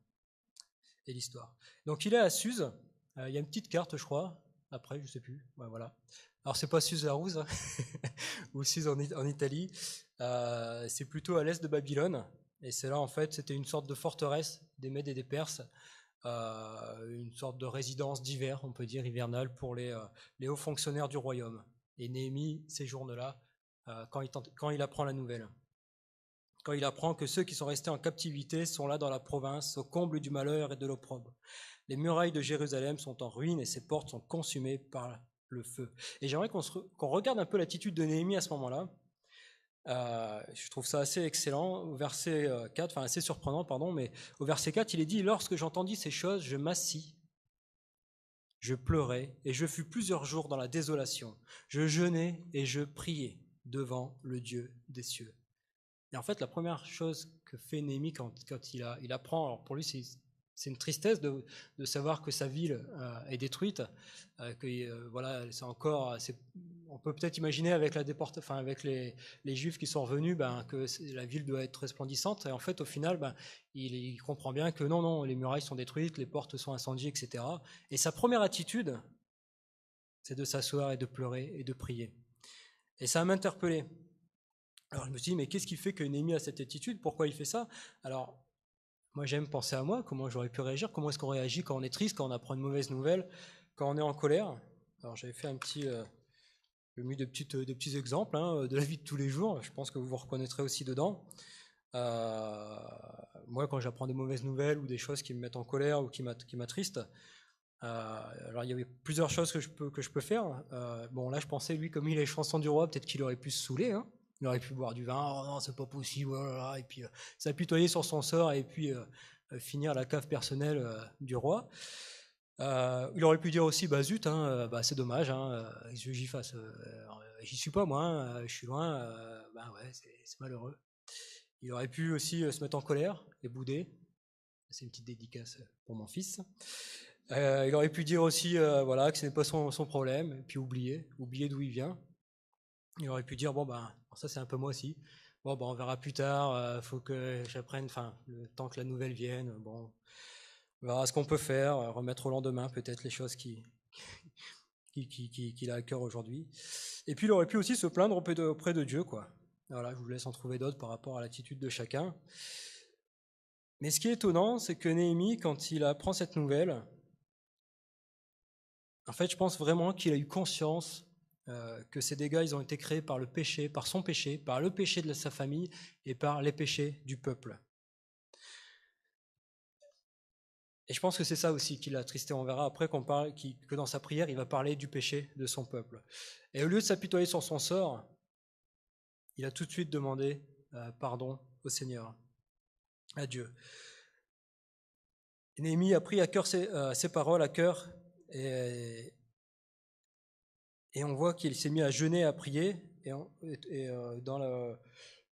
et l'histoire. Donc il est à Suse. Il y a une petite carte, je crois. Après, je ne sais plus. Ouais, voilà. Alors, c'est pas Suse la Rouse, hein, ou Suse en Italie. C'est plutôt à l'est de Babylone. Et c'est là, en fait, c'était une sorte de forteresse des Mèdes et des Perses. Une sorte de résidence d'hiver, on peut dire, hivernale, pour les hauts fonctionnaires du royaume. Et Néhémie séjourne là quand il apprend la nouvelle. Quand il apprend que ceux qui sont restés en captivité sont là dans la province, au comble du malheur et de l'opprobre. Les murailles de Jérusalem sont en ruine et ses portes sont consumées par le feu. Et j'aimerais qu'on regarde un peu l'attitude de Néhémie à ce moment-là. Je trouve ça assez excellent. Au verset 4, assez surprenant, mais au verset 4, il est dit « Lorsque j'entendis ces choses, je m'assis, je pleurais et je fus plusieurs jours dans la désolation. Je jeûnais et je priais devant le Dieu des cieux. » Et en fait, la première chose que fait Néhémie quand il apprend, alors pour lui c'est une tristesse de savoir que sa ville est détruite, c'est encore, on peut peut-être imaginer avec avec les Juifs qui sont revenus, que la ville doit être resplendissante. Et en fait, au final, il comprend bien que non, les murailles sont détruites, les portes sont incendiées, etc. Et sa première attitude, c'est de s'asseoir et de pleurer et de prier. Et ça m'a interpellé. Alors je me suis dit, mais qu'est-ce qui fait que Néhémie a cette attitude ? Pourquoi il fait ça ? Alors, moi j'aime penser à moi, comment j'aurais pu réagir, comment est-ce qu'on réagit quand on est triste, quand on apprend une mauvaise nouvelle, quand on est en colère. Alors j'avais fait j'ai mis des petits exemples de la vie de tous les jours, je pense que vous vous reconnaîtrez aussi dedans. Moi quand j'apprends des mauvaises nouvelles ou des choses qui me mettent en colère ou qui m'attristent, alors il y avait plusieurs choses que je peux faire. Là je pensais, lui, comme il est chanson du roi, peut-être qu'il aurait pu se saouler, Il aurait pu boire du vin, oh non, c'est pas possible, et puis s'apitoyer sur son sort, et puis finir la cave personnelle du roi. Il aurait pu dire aussi, bah zut, c'est dommage, j'y fasse, j'y suis pas moi, je suis loin, ouais, c'est malheureux. Il aurait pu aussi se mettre en colère et bouder. C'est une petite dédicace pour mon fils. Il aurait pu dire aussi que ce n'est pas son problème, et puis oublier d'où il vient. Il aurait pu dire ça c'est un peu moi aussi. On verra plus tard. Faut que j'apprenne. Le temps que la nouvelle vienne. On verra ce qu'on peut faire. Remettre au lendemain peut-être les choses qu'il a à cœur aujourd'hui. Et puis il aurait pu aussi se plaindre auprès de Dieu, quoi. Voilà, je vous laisse en trouver d'autres par rapport à l'attitude de chacun. Mais ce qui est étonnant, c'est que Néhémie, quand il apprend cette nouvelle, en fait, je pense vraiment qu'il a eu conscience que ces dégâts, ils ont été créés par le péché, par son péché, par le péché de sa famille et par les péchés du peuple. Et je pense que c'est ça aussi qui l'a attristé. On verra après que dans sa prière, il va parler du péché de son peuple. Et au lieu de s'apitoyer sur son sort, il a tout de suite demandé pardon au Seigneur, à Dieu. Néhémie a pris à cœur ces paroles à cœur et on voit qu'il s'est mis à jeûner, à prier. Et dans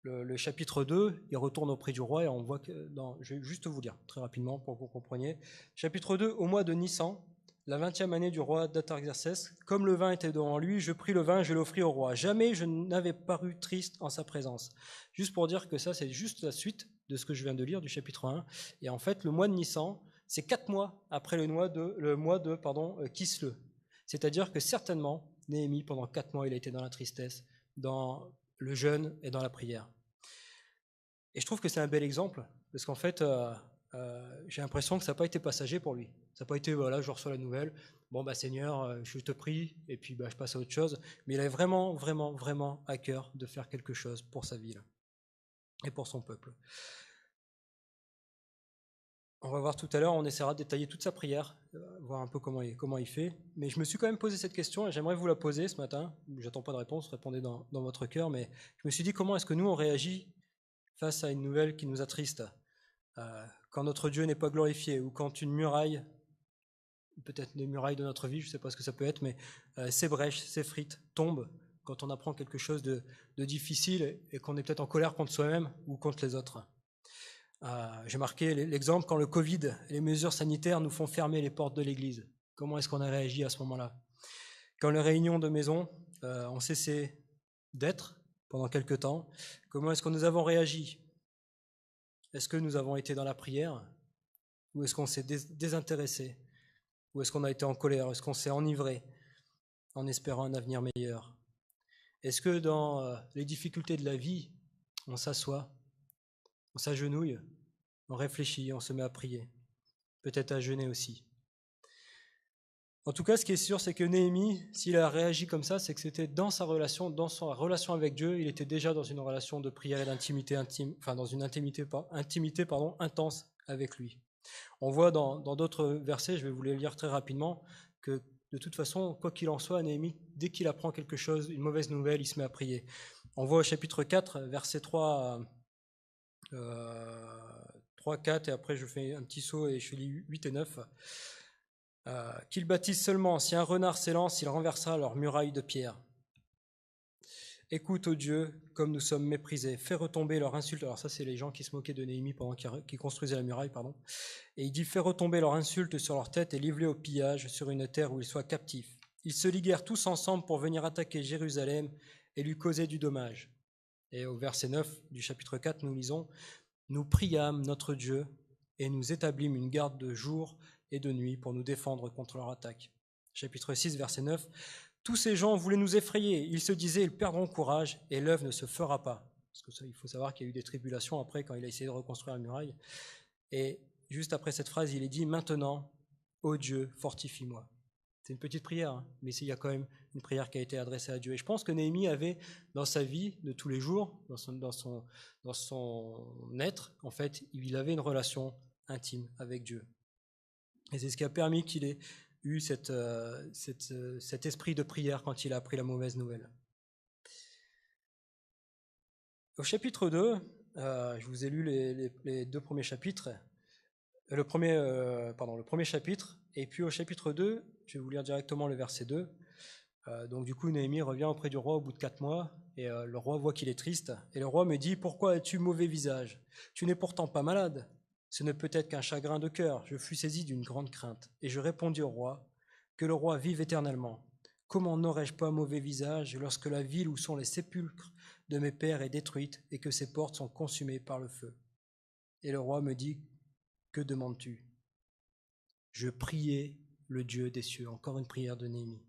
le chapitre 2, il retourne auprès du roi et on voit que je vais juste vous lire très rapidement pour que vous compreniez. Chapitre 2, au mois de Nissan, la 20e année du roi d'Artaxerxès, comme le vin était devant lui, je pris le vin et je l'offris au roi. Jamais je n'avais paru triste en sa présence. Juste pour dire que ça, c'est juste la suite de ce que je viens de lire du chapitre 1. Et en fait, le mois de Nissan, c'est 4 mois après le mois de Kislev. C'est-à-dire que certainement, Néhémie, pendant 4 mois, il a été dans la tristesse, dans le jeûne et dans la prière. Et je trouve que c'est un bel exemple, parce qu'en fait, j'ai l'impression que ça n'a pas été passager pour lui. Ça n'a pas été, je reçois la nouvelle, Seigneur, je te prie, et puis je passe à autre chose. Mais il avait vraiment, vraiment, vraiment à cœur de faire quelque chose pour sa ville et pour son peuple. On va voir tout à l'heure, on essaiera de détailler toute sa prière, voir un peu comment il fait. Mais je me suis quand même posé cette question et j'aimerais vous la poser ce matin. J'attends pas de réponse, répondez dans votre cœur, mais je me suis dit comment est-ce que nous on réagit face à une nouvelle qui nous attriste, quand notre Dieu n'est pas glorifié ou quand une muraille, peut-être des murailles de notre vie, je ne sais pas ce que ça peut être, mais s'ébrèche, s'effrite, tombe quand on apprend quelque chose de difficile et qu'on est peut-être en colère contre soi-même ou contre les autres. J'ai marqué l'exemple quand le Covid et les mesures sanitaires nous font fermer les portes de l'église. Comment est-ce qu'on a réagi à ce moment-là? Quand les réunions de maison ont cessé d'être pendant quelque temps, comment est-ce que nous avons réagi? Est-ce que nous avons été dans la prière? Ou est-ce qu'on s'est désintéressé? Ou est-ce qu'on a été en colère? Est-ce qu'on s'est enivré en espérant un avenir meilleur? Est-ce que dans les difficultés de la vie, on s'assoit, on s'agenouille, on réfléchit, on se met à prier, peut-être à jeûner aussi. En tout cas, ce qui est sûr, c'est que Néhémie, s'il a réagi comme ça, c'est que c'était dans sa relation avec Dieu, il était déjà dans une relation de prière et d'intimité dans une intimité intense avec lui. On voit dans d'autres versets, je vais vous les lire très rapidement, que de toute façon, quoi qu'il en soit, Néhémie, dès qu'il apprend quelque chose, une mauvaise nouvelle, il se met à prier. On voit au chapitre 4, versets 3, 4, et après je fais un petit saut et je lis 8 et 9. Qu'ils bâtissent seulement, si un renard s'élance, il renversera leurs murailles de pierre. Écoute, ô Dieu, comme nous sommes méprisés, fais retomber leur insulte. Alors ça, c'est les gens qui se moquaient de Néhémie pendant qu'ils construisaient la muraille, pardon. Et il dit, fais retomber leur insulte sur leur tête et livre-les au pillage sur une terre où ils soient captifs. Ils se liguèrent tous ensemble pour venir attaquer Jérusalem et lui causer du dommage. Et au verset 9 du chapitre 4, nous lisons, nous priâmes notre Dieu et nous établîmes une garde de jour et de nuit pour nous défendre contre leur attaque. Chapitre 6, verset 9. Tous ces gens voulaient nous effrayer. Ils se disaient, ils perdront courage et l'œuvre ne se fera pas. Parce que ça, il faut savoir qu'il y a eu des tribulations après quand il a essayé de reconstruire la muraille. Et juste après cette phrase, il est dit, maintenant, ô Dieu, fortifie-moi. C'est une petite prière, mais il y a quand même une prière qui a été adressée à Dieu. Et je pense que Néhémie avait, dans sa vie de tous les jours, dans son être, en fait, il avait une relation intime avec Dieu. Et c'est ce qui a permis qu'il ait eu cet esprit de prière quand il a appris la mauvaise nouvelle. Au chapitre 2, je vous ai lu les 2 premiers chapitres, le premier chapitre. Et puis au chapitre 2, je vais vous lire directement le verset 2. Donc du coup, Néhémie revient auprès du roi au bout de 4 mois, et le roi voit qu'il est triste. Et le roi me dit, « Pourquoi as-tu mauvais visage? Tu n'es pourtant pas malade. Ce ne peut être qu'un chagrin de cœur. » Je fus saisi d'une grande crainte. Et je répondis au roi, « Que le roi vive éternellement. Comment n'aurais-je pas mauvais visage lorsque la ville où sont les sépulcres de mes pères est détruite et que ses portes sont consumées par le feu? » Et le roi me dit, « Que demandes-tu? » Je priai le Dieu des cieux. Encore une prière de Néhémie.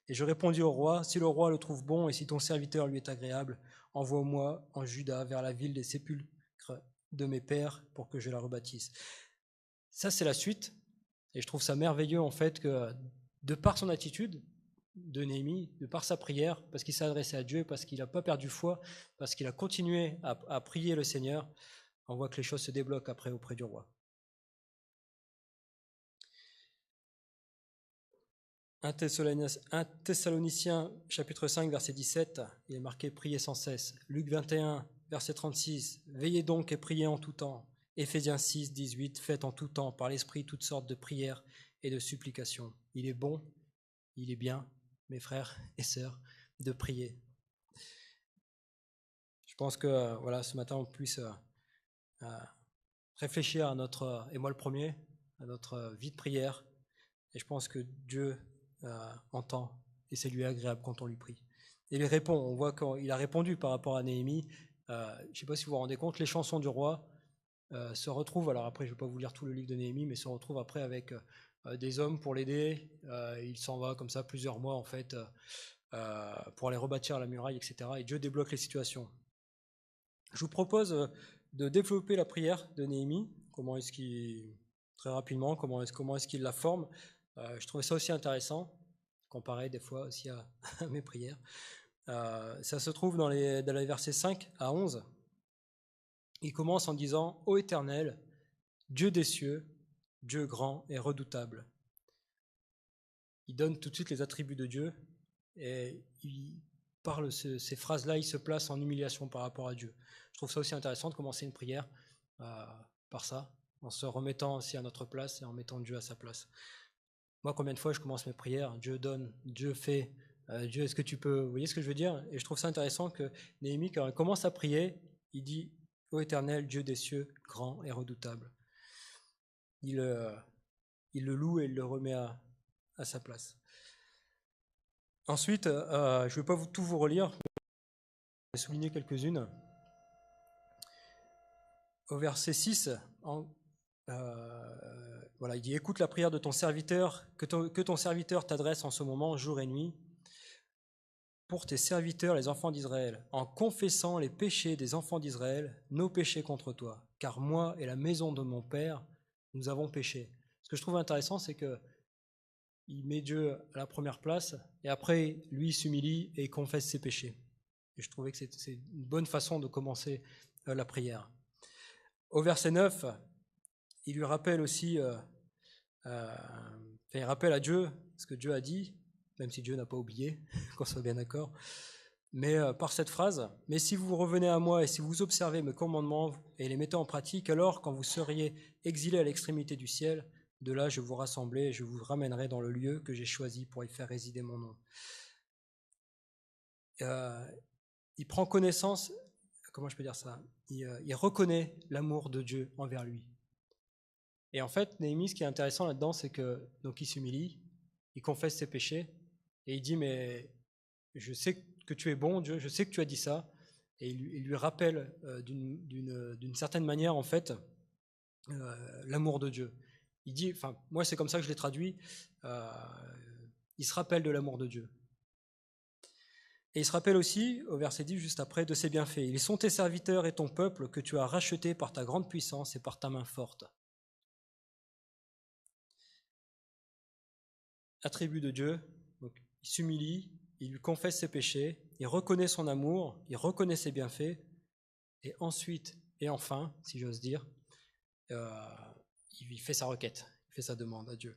Et je répondis au roi, « Si le roi le trouve bon et si ton serviteur lui est agréable, envoie-moi en Juda vers la ville des sépulcres de mes pères pour que je la rebâtisse. » Ça, c'est la suite. Et je trouve ça merveilleux, en fait, que de par son attitude de Néhémie, de par sa prière, parce qu'il s'est adressé à Dieu, parce qu'il n'a pas perdu foi, parce qu'il a continué à prier le Seigneur, on voit que les choses se débloquent après auprès du roi. 1 Thessaloniciens chapitre 5 verset 17, il est marqué « Priez sans cesse ». Luc 21 verset 36, « Veillez donc et priez en tout temps ». Éphésiens 6 18, « Faites en tout temps par l'Esprit toutes sortes de prières et de supplications ». Il est bon, il est bien, mes frères et sœurs, de prier. Je pense que voilà, ce matin on puisse réfléchir à notre, et moi le premier, à notre vie de prière. Et je pense que Dieu entend et c'est lui agréable quand on lui prie. Et il répond, on voit qu'il a répondu par rapport à Néhémie. Je ne sais pas si vous vous rendez compte, les chansons du roi se retrouvent, alors après je ne vais pas vous lire tout le livre de Néhémie, mais se retrouvent après avec des hommes pour l'aider. Il s'en va comme ça plusieurs mois en fait pour aller rebâtir la muraille, etc. Et Dieu débloque les situations. Je vous propose de développer la prière de Néhémie. Comment est-ce qu'il, très rapidement, comment est-ce qu'il la forme? Je trouvais ça aussi intéressant, comparé des fois aussi à mes prières. Ça se trouve dans les versets 5 à 11. Il commence en disant « Ô Éternel, Dieu des cieux, Dieu grand et redoutable ». Il donne tout de suite les attributs de Dieu et il parle ces phrases-là, il se place en humiliation par rapport à Dieu. Je trouve ça aussi intéressant de commencer une prière par ça, en se remettant aussi à notre place et en mettant Dieu à sa place. Moi, combien de fois je commence mes prières, Dieu donne, Dieu fait, Dieu, est-ce que tu peux, vous voyez ce que je veux dire? Et je trouve ça intéressant que Néhémie, quand il commence à prier, il dit « Ô Éternel, Dieu des cieux, grand et redoutable ». Il le loue et il le remet à sa place. Ensuite, je ne vais pas tout vous relire, mais je vais souligner quelques-unes. Au verset 6, voilà, il dit « Écoute la prière de ton serviteur, que ton serviteur t'adresse en ce moment, jour et nuit, pour tes serviteurs, les enfants d'Israël, en confessant les péchés des enfants d'Israël, nos péchés contre toi, car moi et la maison de mon père, nous avons péché. » Ce que je trouve intéressant, c'est que il met Dieu à la première place, et après, lui, il s'humilie et il confesse ses péchés. Et je trouvais que c'est une bonne façon de commencer la prière. Au verset 9, il lui rappelle aussi, il rappelle à Dieu ce que Dieu a dit, même si Dieu n'a pas oublié, qu'on soit bien d'accord, mais par cette phrase, « Mais si vous revenez à moi et si vous observez mes commandements et les mettez en pratique, alors quand vous seriez exilés à l'extrémité du ciel, de là je vous rassemblerai et je vous ramènerai dans le lieu que j'ai choisi pour y faire résider mon nom. » Il prend connaissance, comment je peux dire ça, il reconnaît l'amour de Dieu envers lui. Et en fait, Néhémie, ce qui est intéressant là-dedans, c'est que donc il s'humilie, il confesse ses péchés, et il dit, mais je sais que tu es bon, Dieu, je sais que tu as dit ça, et il lui rappelle d'une certaine manière, en fait, l'amour de Dieu. Il dit, enfin, moi c'est comme ça que je l'ai traduit, il se rappelle de l'amour de Dieu. Et il se rappelle aussi, au verset 10, juste après, de ses bienfaits. Ils sont tes serviteurs et ton peuple que tu as racheté par ta grande puissance et par ta main forte. Attribut de Dieu, donc, il s'humilie, il lui confesse ses péchés, il reconnaît son amour, il reconnaît ses bienfaits, et ensuite, et enfin, si j'ose dire, il fait sa requête, il fait sa demande à Dieu.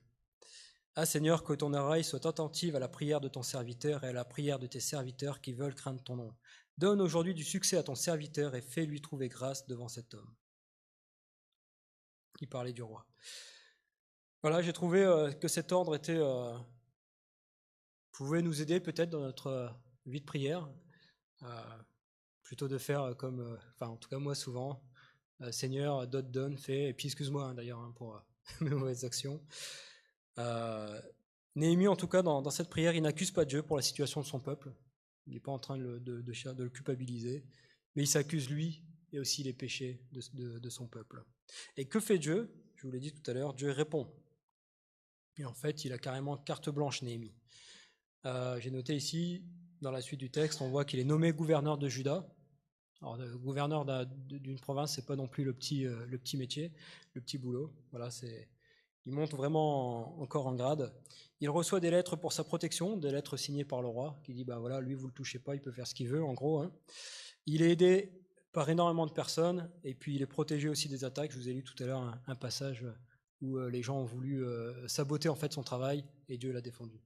Ah Seigneur, que ton oreille soit attentive à la prière de ton serviteur et à la prière de tes serviteurs qui veulent craindre ton nom. Donne aujourd'hui du succès à ton serviteur et fais-lui trouver grâce devant cet homme. il parlait du roi. Voilà, j'ai trouvé que cet ordre pouvait nous aider peut-être dans notre vie de prière, plutôt de faire comme, en tout cas moi souvent, Seigneur, donne, fais, et puis excuse-moi d'ailleurs pour mes mauvaises actions. Néhémie, en tout cas, dans cette prière, il n'accuse pas Dieu pour la situation de son peuple. Il n'est pas en train de le culpabiliser, mais il s'accuse lui et aussi les péchés de son peuple. Et que fait Dieu? Je vous l'ai dit tout à l'heure, Dieu répond. Et en fait, il a carrément carte blanche, Néhémie. J'ai noté ici, dans la suite du texte, on voit qu'il est nommé gouverneur de Juda. Alors, le gouverneur d'une province, c'est pas non plus le petit métier, le petit boulot. Voilà, il monte vraiment encore en grade. Il reçoit des lettres pour sa protection, des lettres signées par le roi, qui dit, voilà, lui, vous le touchez pas, il peut faire ce qu'il veut, en gros. Hein. Il est aidé par énormément de personnes, et puis il est protégé aussi des attaques. Je vous ai lu tout à l'heure un passage où les gens ont voulu saboter en fait son travail, et Dieu l'a défendu.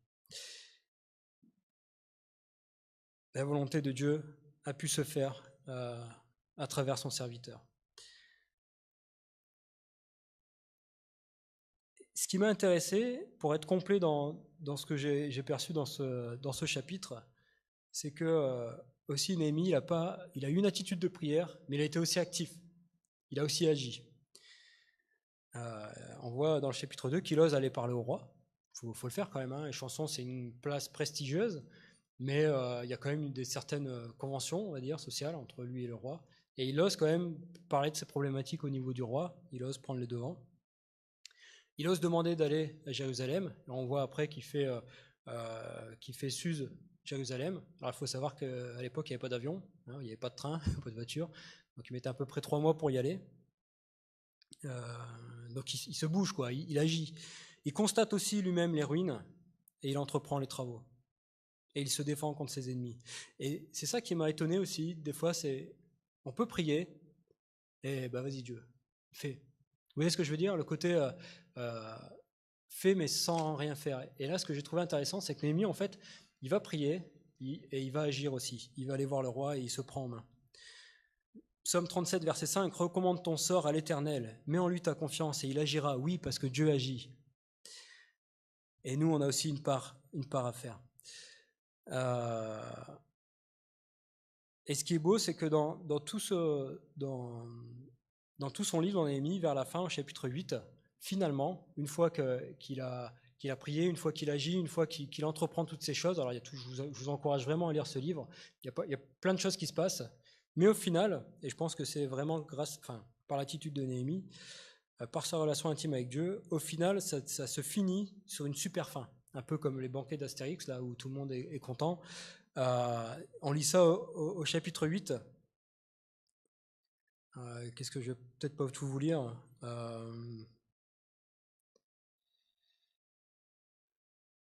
La volonté de Dieu a pu se faire à travers son serviteur. Ce qui m'a intéressé, pour être complet dans ce que j'ai perçu dans ce chapitre, c'est que aussi Néhémie, il a eu une attitude de prière, mais il a été aussi actif. Il a aussi agi. On voit dans le chapitre 2 qu'il ose aller parler au roi. Il faut le faire quand même. Hein. Les chansons, c'est une place prestigieuse, mais il y a quand même certaines conventions, on va dire, sociales entre lui et le roi. Et il ose quand même parler de ses problématiques au niveau du roi. Il ose prendre les devants. Il ose demander d'aller à Jérusalem. Et on voit après qu'il fait Suse, Jérusalem. Alors il faut savoir qu'à l'époque, il n'y avait pas d'avion, hein, il n'y avait pas de train, pas de voiture. Donc il mettait à peu près 3 mois pour y aller. Donc il se bouge, quoi. Il agit. Il constate aussi lui-même les ruines et il entreprend les travaux. Et il se défend contre ses ennemis. Et c'est ça qui m'a étonné aussi. Des fois, on peut prier et vas-y Dieu, fais. Vous voyez ce que je veux dire? Le côté fait mais sans rien faire. Et là, ce que j'ai trouvé intéressant, c'est que Néhémie, en fait, il va prier et il va agir aussi. Il va aller voir le roi et il se prend en main. Psaume 37, verset 5, « Recommande ton sort à l'Éternel, mets en lui ta confiance et il agira. » Oui, parce que Dieu agit. Et nous, on a aussi une part à faire. Et ce qui est beau, c'est que dans tout son livre, dans Néhémie, vers la fin, au chapitre 8, finalement, une fois qu'il a prié, une fois qu'il agit, une fois qu'il entreprend toutes ces choses, alors je vous encourage vraiment à lire ce livre, il y a plein de choses qui se passent, mais au final, et je pense que c'est vraiment par l'attitude de Néhémie, par sa relation intime avec Dieu, au final, ça se finit sur une super fin, un peu comme les banquets d'Astérix, là où tout le monde est content. On lit ça au chapitre 8. Qu'est-ce que je vais peut-être pas tout vous lire.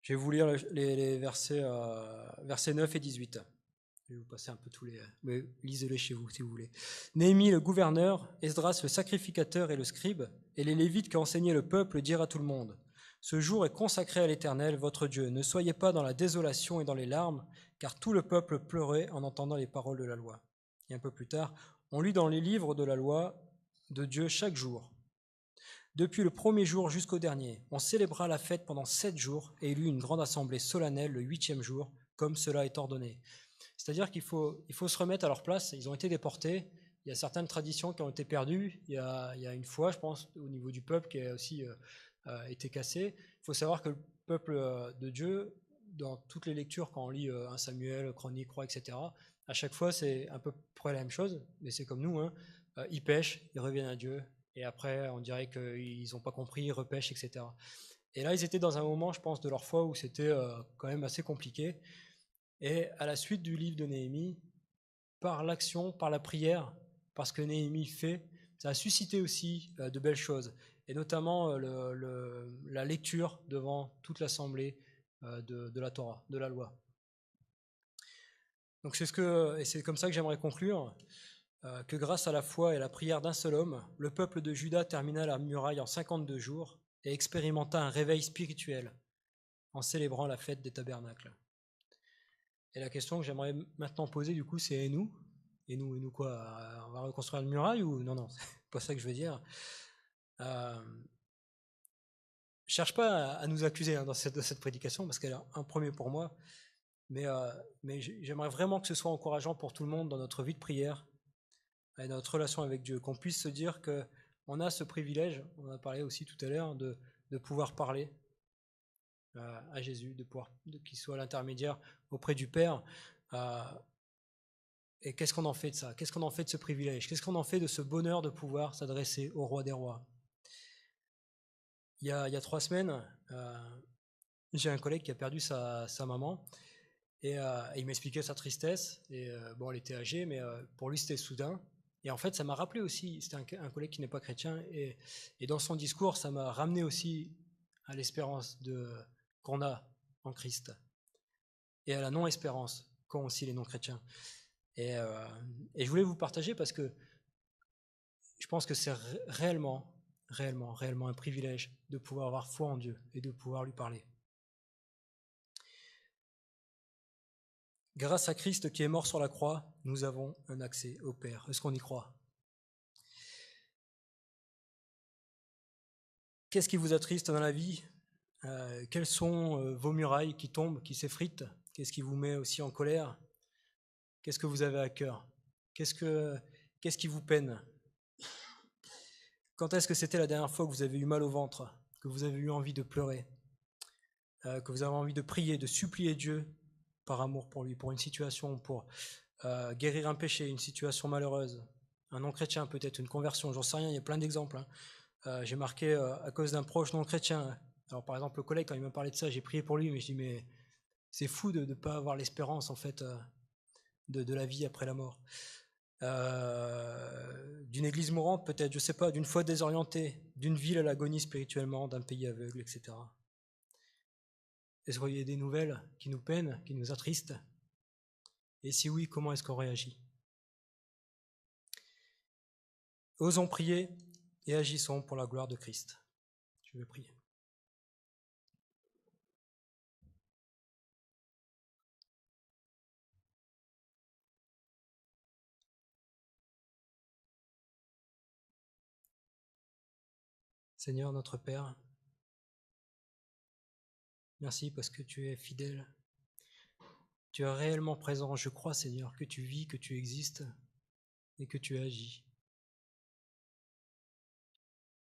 Je vais vous lire les versets 9 et 18. Je vais vous passer un peu tous les... Mais lisez-les chez vous si vous voulez. Néhémie le gouverneur, Esdras le sacrificateur et le scribe, et les Lévites qui enseignaient le peuple dirent à tout le monde, « Ce jour est consacré à l'Éternel, votre Dieu. Ne soyez pas dans la désolation et dans les larmes, car tout le peuple pleurait en entendant les paroles de la loi. » Et un peu plus tard, on lit dans les livres de la loi de Dieu chaque jour. Depuis le premier jour jusqu'au dernier, on célébra la fête pendant 7 jours et il y eut une grande assemblée solennelle le 8e jour, comme cela est ordonné. C'est-à-dire qu'il faut se remettre à leur place. Ils ont été déportés. Il y a certaines traditions qui ont été perdues. Il y a une foi, je pense, au niveau du peuple qui a aussi été cassée. Il faut savoir que le peuple de Dieu, dans toutes les lectures, quand on lit 1 Samuel, Chronique, Roi, etc., à chaque fois, c'est à peu près la même chose, mais c'est comme nous. Hein. Ils pêchent, ils reviennent à Dieu, et après, on dirait qu'ils n'ont pas compris, ils repêchent, etc. Et là, ils étaient dans un moment, je pense, de leur foi où c'était quand même assez compliqué. Et à la suite du livre de Néhémie, par l'action, par la prière, parce que Néhémie fait, ça a suscité aussi de belles choses, et notamment la lecture devant toute l'assemblée de la Torah, de la loi. Donc c'est comme ça que j'aimerais conclure, que grâce à la foi et à la prière d'un seul homme, le peuple de Juda termina la muraille en 52 jours et expérimenta un réveil spirituel en célébrant la fête des tabernacles. Et la question que j'aimerais maintenant poser, du coup, c'est et nous quoi? On va reconstruire une muraille ou non, c'est pas ça que je veux dire. cherche pas à nous accuser dans cette prédication, parce qu'elle est un premier pour moi, mais j'aimerais vraiment que ce soit encourageant pour tout le monde dans notre vie de prière et notre relation avec Dieu, qu'on puisse se dire qu'on a ce privilège, on en a parlé aussi tout à l'heure, de pouvoir parler à Jésus, qu'il soit l'intermédiaire auprès du Père. Et qu'est-ce qu'on en fait de ça? Qu'est-ce qu'on en fait de ce privilège? Qu'est-ce qu'on en fait de ce bonheur de pouvoir s'adresser au Roi des Rois? Il y a 3 semaines, j'ai un collègue qui a perdu sa maman, et il m'expliquait sa tristesse. Et bon, elle était âgée, mais pour lui c'était soudain. Et en fait, ça m'a rappelé aussi, c'était un collègue qui n'est pas chrétien, et dans son discours, ça m'a ramené aussi à l'espérance qu'on a en Christ, et à la non-espérance qu'ont aussi les non-chrétiens. Et je voulais vous partager parce que je pense que c'est réellement un privilège de pouvoir avoir foi en Dieu et de pouvoir lui parler. Grâce à Christ qui est mort sur la croix, nous avons un accès au Père. Est-ce qu'on y croit? Qu'est-ce qui vous attriste dans la vie? Quelles sont vos murailles qui tombent, qui s'effritent? Qu'est-ce qui vous met aussi en colère? Qu'est-ce que vous avez à cœur? Qu'est-ce qui vous peine? Quand est-ce que c'était la dernière fois que vous avez eu mal au ventre, que vous avez eu envie de pleurer, que vous avez envie de prier, de supplier Dieu par amour pour lui, pour une situation, pour guérir un péché, une situation malheureuse, un non-chrétien peut-être, une conversion, j'en sais rien, il y a plein d'exemples. J'ai marqué à cause d'un proche non-chrétien. Alors par exemple, le collègue, quand il m'a parlé de ça, j'ai prié pour lui, mais je dis, mais c'est fou de ne pas avoir l'espérance en fait de la vie après la mort. D'une église mourante peut-être, je sais pas, d'une foi désorientée, d'une ville à l'agonie spirituellement, d'un pays aveugle, etc. Est-ce que vous voyez des nouvelles qui nous peinent, qui nous attristent? Et si oui, comment est-ce qu'on réagit? Osons prier et agissons pour la gloire de Christ. Je vais prier. Seigneur notre Père, merci parce que tu es fidèle. Tu es réellement présent. Je crois, Seigneur, que tu vis, que tu existes et que tu agis.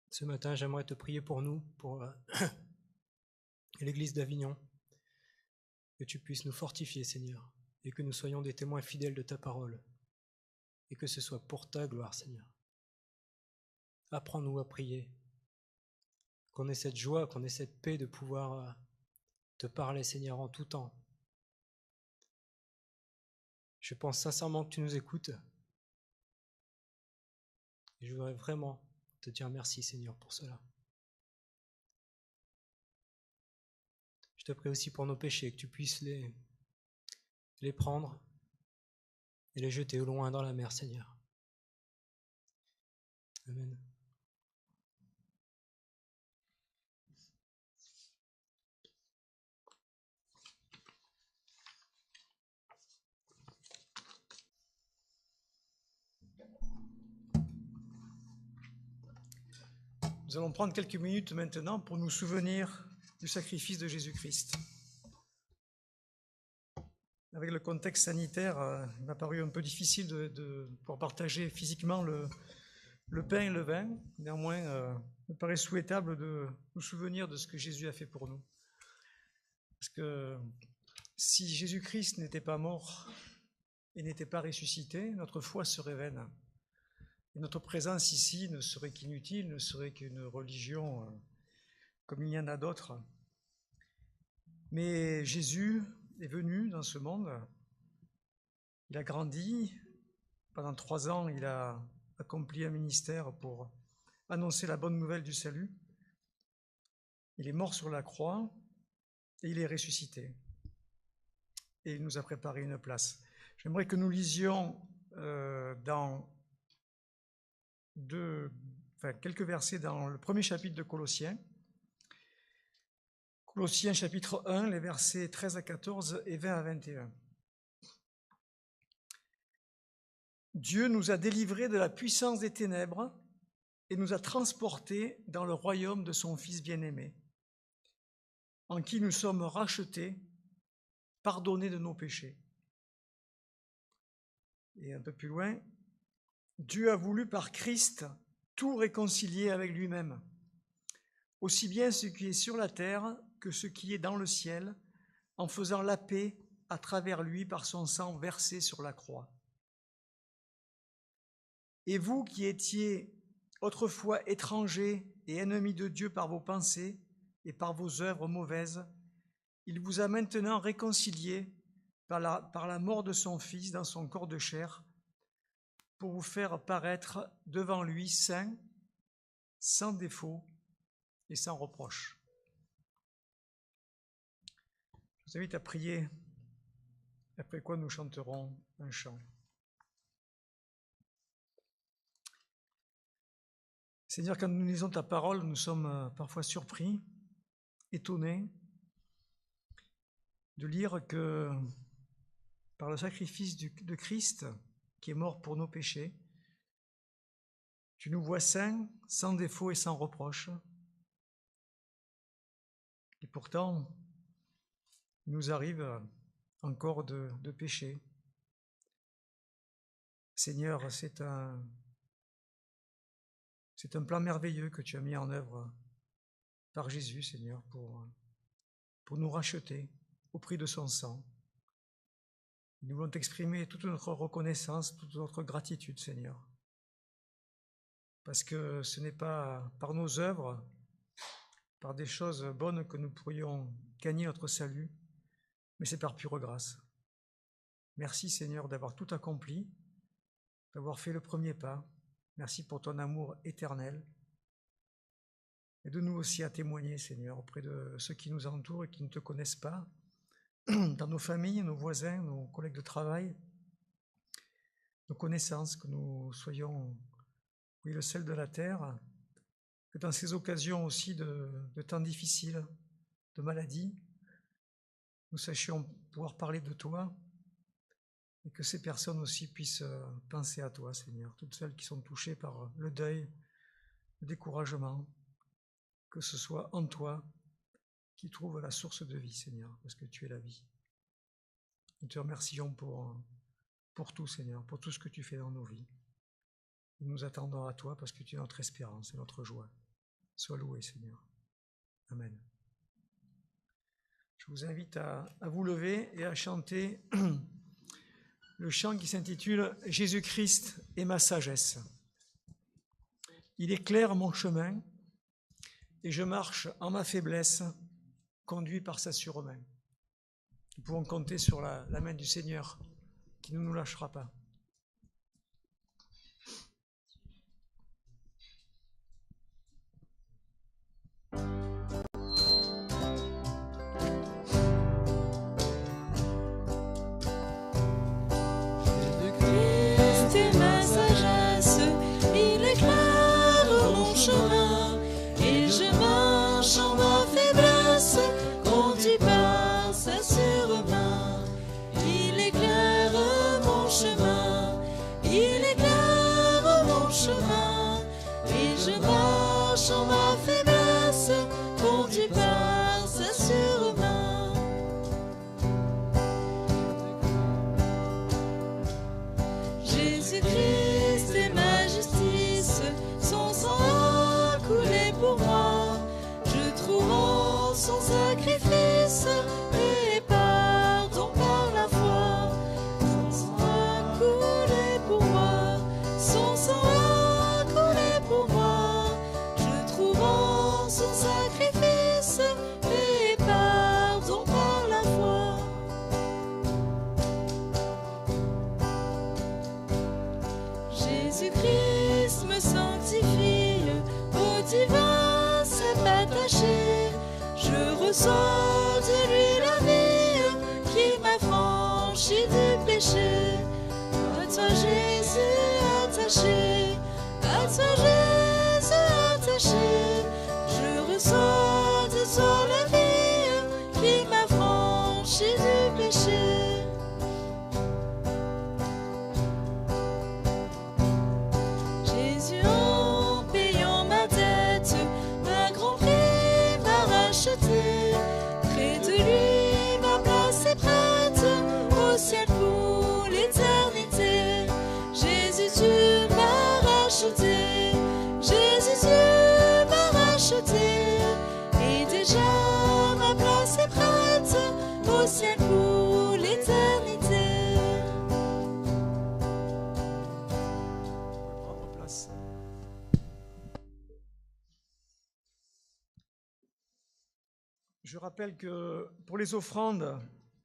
Ce matin, j'aimerais te prier pour nous, pour l'Église d'Avignon, que tu puisses nous fortifier, Seigneur, et que nous soyons des témoins fidèles de ta parole, et que ce soit pour ta gloire, Seigneur. Apprends-nous à prier, qu'on ait cette joie, qu'on ait cette paix de pouvoir te parler, Seigneur, en tout temps. Je pense sincèrement que tu nous écoutes, et je voudrais vraiment te dire merci, Seigneur, pour cela. Je te prie aussi pour nos péchés, que tu puisses les prendre et les jeter au loin dans la mer, Seigneur. Amen. Nous allons prendre quelques minutes maintenant pour nous souvenir du sacrifice de Jésus-Christ. Avec le contexte sanitaire, il m'a paru un peu difficile de pouvoir partager physiquement le pain et le vin. Néanmoins, il me paraît souhaitable de nous souvenir de ce que Jésus a fait pour nous. Parce que si Jésus-Christ n'était pas mort et n'était pas ressuscité, notre foi serait vaine. Et notre présence ici ne serait qu'inutile, ne serait qu'une religion comme il y en a d'autres. Mais Jésus est venu dans ce monde, il a grandi, pendant 3 ans il a accompli un ministère pour annoncer la bonne nouvelle du salut. Il est mort sur la croix et il est ressuscité. Et il nous a préparé une place. J'aimerais que nous lisions dans quelques versets dans le premier chapitre de Colossiens. Colossiens chapitre 1, les versets 13 à 14 et 20 à 21. Dieu nous a délivrés de la puissance des ténèbres et nous a transportés dans le royaume de son Fils bien-aimé, en qui nous sommes rachetés, pardonnés de nos péchés. Et un peu plus loin, Dieu a voulu par Christ tout réconcilier avec lui-même, aussi bien ce qui est sur la terre que ce qui est dans le ciel, en faisant la paix à travers lui par son sang versé sur la croix. Et vous qui étiez autrefois étrangers et ennemis de Dieu par vos pensées et par vos œuvres mauvaises, il vous a maintenant réconciliés par la mort de son Fils dans son corps de chair, pour vous faire paraître devant lui saint, sans défaut et sans reproche. Je vous invite à prier, après quoi nous chanterons un chant. Seigneur, quand nous lisons ta parole, nous sommes parfois surpris, étonnés de lire que par le sacrifice de Christ, qui est mort pour nos péchés, tu nous vois saints, sans défaut et sans reproche. Et pourtant, il nous arrive encore de pécher. Seigneur, c'est un plan merveilleux que tu as mis en œuvre par Jésus, Seigneur, pour nous racheter au prix de son sang. Nous voulons t'exprimer toute notre reconnaissance, toute notre gratitude, Seigneur. Parce que ce n'est pas par nos œuvres, par des choses bonnes que nous pourrions gagner notre salut, mais c'est par pure grâce. Merci, Seigneur, d'avoir tout accompli, d'avoir fait le premier pas. Merci pour ton amour éternel. Aide-nous aussi à témoigner, Seigneur, auprès de ceux qui nous entourent et qui ne te connaissent pas, dans nos familles, nos voisins, nos collègues de travail, nos connaissances, que nous soyons, oui, le sel de la terre, que dans ces occasions aussi de temps difficiles, de maladies, nous sachions pouvoir parler de toi et que ces personnes aussi puissent penser à toi, Seigneur, toutes celles qui sont touchées par le deuil, le découragement, que ce soit en toi qui trouve la source de vie, Seigneur, parce que tu es la vie. Nous te remercions pour tout, Seigneur, pour tout ce que tu fais dans nos vies. Nous nous attendons à toi parce que tu es notre espérance et notre joie. Sois loué, Seigneur. Amen. Je vous invite à vous lever et à chanter le chant qui s'intitule « Jésus-Christ est ma sagesse ». Il éclaire mon chemin et je marche en ma faiblesse, conduit par sa surmain. Nous pouvons compter sur la main du Seigneur qui ne nous lâchera pas. Jésus-Christ est ma sagesse, il éclaire mon chemin et je marche en ma faiblesse, conduit par sa surmain. Il éclaire mon chemin, il éclaire mon chemin et je marche en ma faiblesse, conduit par sa surmain. Jésus-Christ est ma justice, son sang a coulé pour moi. Je trouve en son sacrifice et pardon par la foi. Son sang a coulé pour moi, son sang a coulé pour moi. Je trouve en son sacrifice et pardon par la foi. Jésus-Christ me sanctifie, au divin s'est attaché. Je reçois de lui la vie qui m'affranchit du péché. À toi Jésus attaché, à toi Jésus attaché. Je reçois de toi la vie qui m'affranchit du péché. Jésus en payant Je rappelle que pour les offrandes,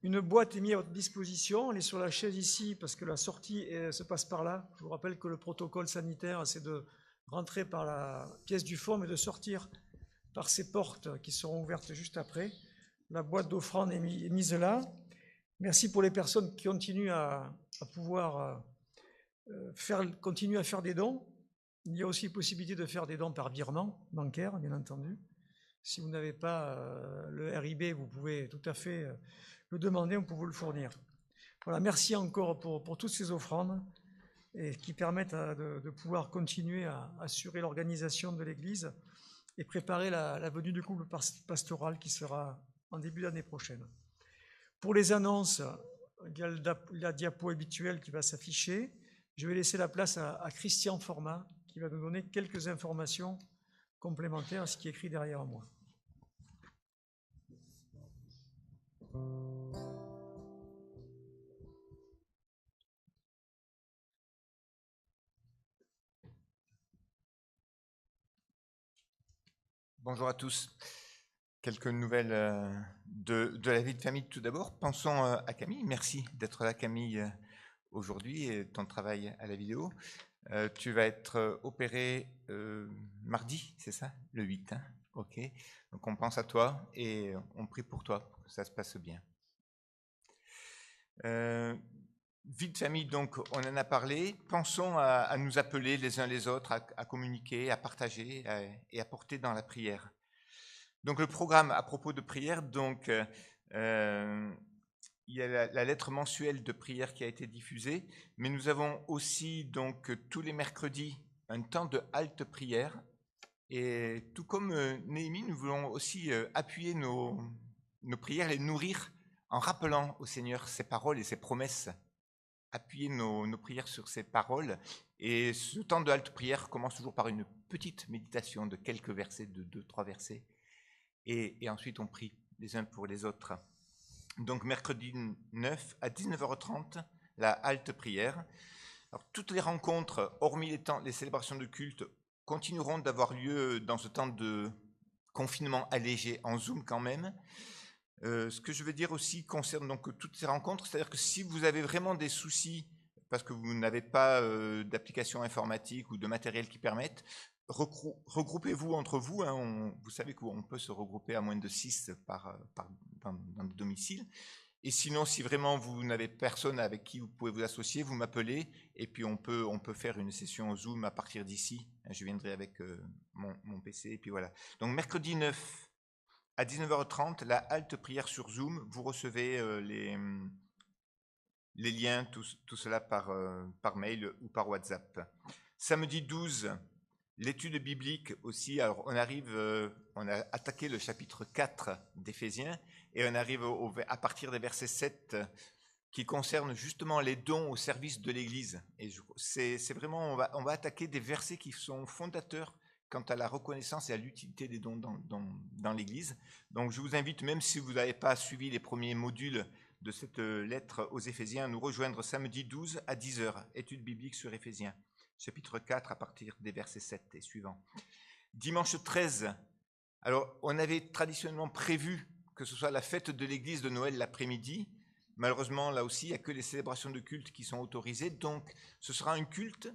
une boîte est mise à votre disposition. Elle est sur la chaise ici parce que la sortie se passe par là. Je vous rappelle que le protocole sanitaire, c'est de rentrer par la pièce du fond et de sortir par ces portes qui seront ouvertes juste après. La boîte d'offrande est mise là. Merci pour les personnes qui continuent à pouvoir continuer à faire des dons. Il y a aussi possibilité de faire des dons par virement bancaire, bien entendu. Si vous n'avez pas le RIB, vous pouvez tout à fait le demander, on peut vous le fournir. Voilà, merci encore pour toutes ces offrandes et qui permettent de pouvoir continuer à assurer l'organisation de l'Église et préparer la venue du couple pastoral qui sera en début d'année prochaine. Pour les annonces, il y a la diapo habituelle qui va s'afficher. Je vais laisser la place à Christian Format qui va nous donner quelques informations complémentaires à ce qui est écrit derrière moi. Bonjour à tous. Quelques nouvelles de la vie de famille tout d'abord. Pensons à Camille. Merci d'être là, Camille, aujourd'hui et ton travail à la vidéo. Tu vas être opéré mardi, c'est ça? Le 8, hein? Ok. Donc on pense à toi et on prie pour toi, pour que ça se passe bien. Vie de famille, donc on en a parlé. Pensons à nous appeler les uns les autres, à communiquer, à partager et à porter dans la prière. Donc le programme à propos de prière, donc il y a la lettre mensuelle de prière qui a été diffusée, mais nous avons aussi donc tous les mercredis un temps de halte prière. Et tout comme Néhémie, nous voulons aussi appuyer nos prières, les nourrir en rappelant au Seigneur ses paroles et ses promesses. Appuyer nos prières sur ces paroles. Et ce temps de halte prière commence toujours par une petite méditation de quelques versets, de 2-3 versets. Et ensuite, on prie les uns pour les autres. Donc, mercredi 9 à 19h30, la halte prière. Alors, toutes les rencontres, hormis les célébrations de culte, continueront d'avoir lieu dans ce temps de confinement allégé en Zoom quand même. Ce que je veux dire aussi concerne donc toutes ces rencontres, c'est-à-dire que si vous avez vraiment des soucis parce que vous n'avez pas d'application informatique ou de matériel qui permettent, regroupez-vous entre vous. Hein, vous savez qu'on peut se regrouper à moins de 6 dans le domicile. Et sinon, si vraiment vous n'avez personne avec qui vous pouvez vous associer, vous m'appelez et puis on peut faire une session Zoom à partir d'ici. Je viendrai avec mon PC et puis voilà. Donc mercredi 9 à 19h30, la halte prière sur Zoom. Vous recevez les liens, tout cela par mail ou par WhatsApp. Samedi 12, l'étude biblique aussi. Alors on a attaqué le chapitre 4 d'Éphésiens et on arrive à partir des versets 7 qui concernent justement les dons au service de l'Église. Et c'est vraiment, on va attaquer des versets qui sont fondateurs quant à la reconnaissance et à l'utilité des dons dans l'Église. Donc je vous invite, même si vous n'avez pas suivi les premiers modules de cette lettre aux Éphésiens, à nous rejoindre samedi 12 à 10h, étude biblique sur Éphésiens, chapitre 4 à partir des versets 7 et suivants. Dimanche 13, alors on avait traditionnellement prévu que ce soit la fête de l'Église de Noël l'après-midi. Malheureusement, là aussi, il n'y a que les célébrations de culte qui sont autorisées, donc ce sera un culte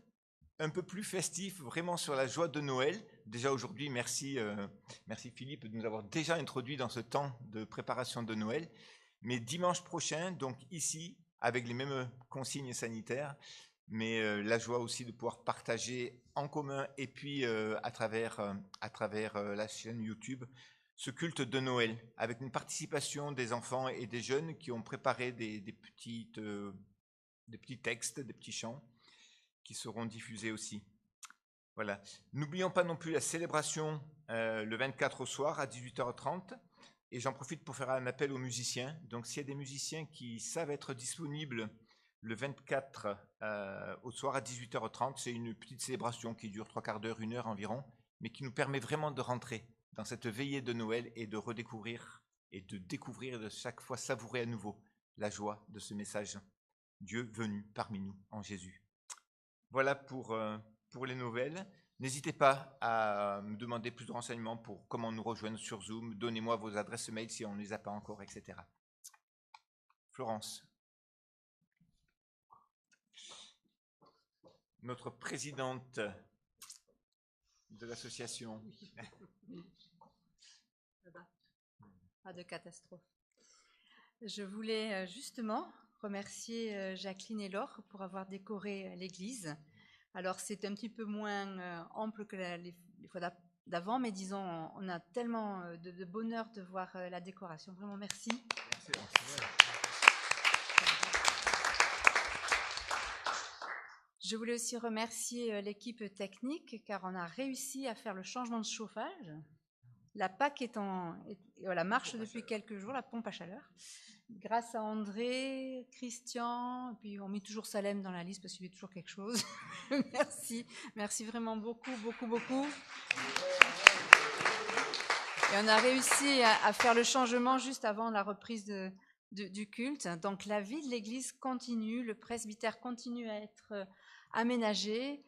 un peu plus festif, vraiment sur la joie de Noël. Déjà aujourd'hui, merci Philippe de nous avoir déjà introduit dans ce temps de préparation de Noël. Mais dimanche prochain, donc ici, avec les mêmes consignes sanitaires, mais la joie aussi de pouvoir partager en commun et puis à travers la chaîne YouTube, ce culte de Noël, avec une participation des enfants et des jeunes qui ont préparé des petits textes, des petits chants, qui seront diffusés aussi. Voilà. N'oublions pas non plus la célébration le 24 au soir à 18h30. Et j'en profite pour faire un appel aux musiciens. Donc s'il y a des musiciens qui savent être disponibles le 24 au soir à 18h30, c'est une petite célébration qui dure 3/4 d'heure, 1 heure environ, mais qui nous permet vraiment de rentrer dans cette veillée de Noël et de redécouvrir et de découvrir et de chaque fois savourer à nouveau la joie de ce message. Dieu venu parmi nous en Jésus. Voilà pour les nouvelles. N'hésitez pas à me demander plus de renseignements pour comment nous rejoindre sur Zoom. Donnez-moi vos adresses mail si on ne les a pas encore, etc. Florence, notre présidente de l'association. Pas de catastrophe. Je voulais justement remercier Jacqueline et Laure pour avoir décoré l'église. Alors c'est un petit peu moins ample que les fois d'avant, mais disons, on a tellement de bonheur de voir la décoration. Vraiment, merci. Je voulais aussi remercier l'équipe technique car on a réussi à faire le changement de chauffage. La PAC marche depuis quelques jours, la pompe à chaleur. Grâce à André, Christian, et puis on met toujours Salem dans la liste parce qu'il fait toujours quelque chose. Merci vraiment beaucoup. Et on a réussi à faire le changement juste avant la reprise du culte. Donc la vie de l'église continue, le presbytère continue à être aménagé.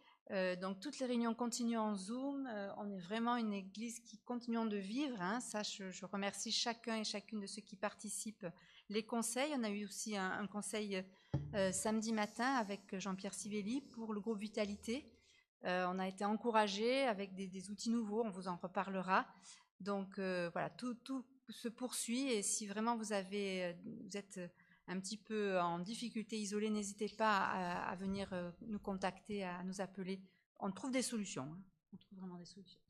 Donc toutes les réunions continuent en Zoom. On est vraiment une église qui continuons de vivre. Ça, je remercie chacun et chacune de ceux qui participent. Les conseils, on a eu aussi un conseil samedi matin avec Jean-Pierre Sivelli pour le groupe Vitalité. On a été encouragés avec des outils nouveaux, on vous en reparlera. Donc voilà, tout se poursuit et si vraiment vous êtes un petit peu en difficulté, isolé, n'hésitez pas à venir nous contacter, à nous appeler. On trouve des solutions. On trouve vraiment des solutions.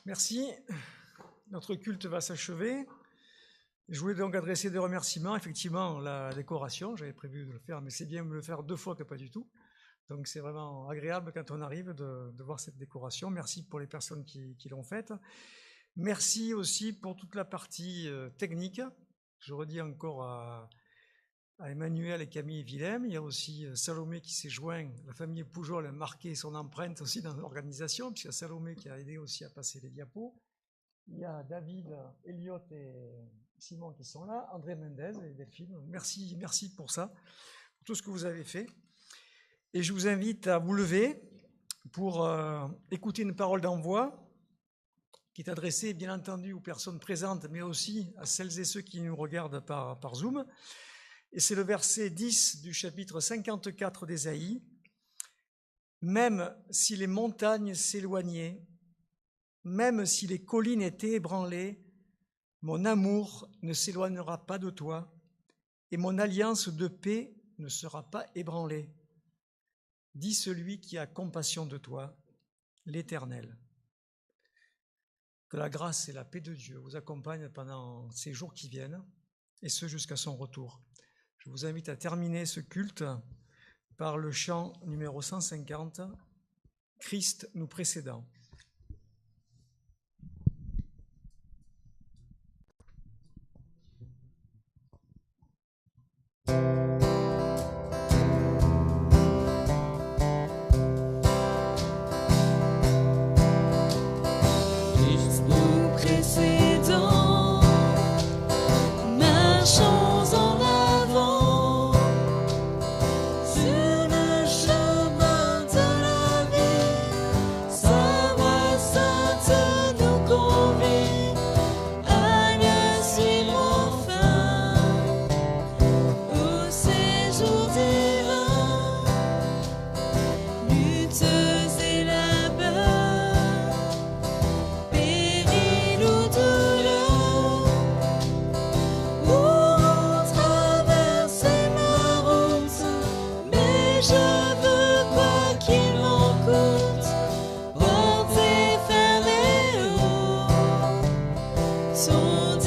Merci. Notre culte va s'achever. Je voulais donc adresser des remerciements. Effectivement, la décoration, j'avais prévu de le faire, mais c'est bien de le faire 2 fois que pas du tout. Donc c'est vraiment agréable quand on arrive de voir cette décoration. Merci pour les personnes qui l'ont faite. Merci aussi pour toute la partie technique. Je redis encore à Emmanuel et Camille Willem. Il y a aussi Salomé qui s'est joint. La famille Poujol a marqué son empreinte aussi dans l'organisation, puisqu'il y a Salomé qui a aidé aussi à passer les diapos. Il y a David, Elliot et Simon qui sont là, André Mendez et Delphine. Merci pour ça, pour tout ce que vous avez fait. Et je vous invite à vous lever pour écouter une parole d'envoi qui est adressée, bien entendu, aux personnes présentes, mais aussi à celles et ceux qui nous regardent par Zoom. Et c'est le verset 10 du chapitre 54 d'Ésaïe. « Même si les montagnes s'éloignaient, même si les collines étaient ébranlées, mon amour ne s'éloignera pas de toi, et mon alliance de paix ne sera pas ébranlée. Dit celui qui a compassion de toi, l'Éternel. » Que la grâce et la paix de Dieu vous accompagnent pendant ces jours qui viennent, et ce jusqu'à son retour. Je vous invite à terminer ce culte par le chant numéro 150, « Christ nous précédant ». Son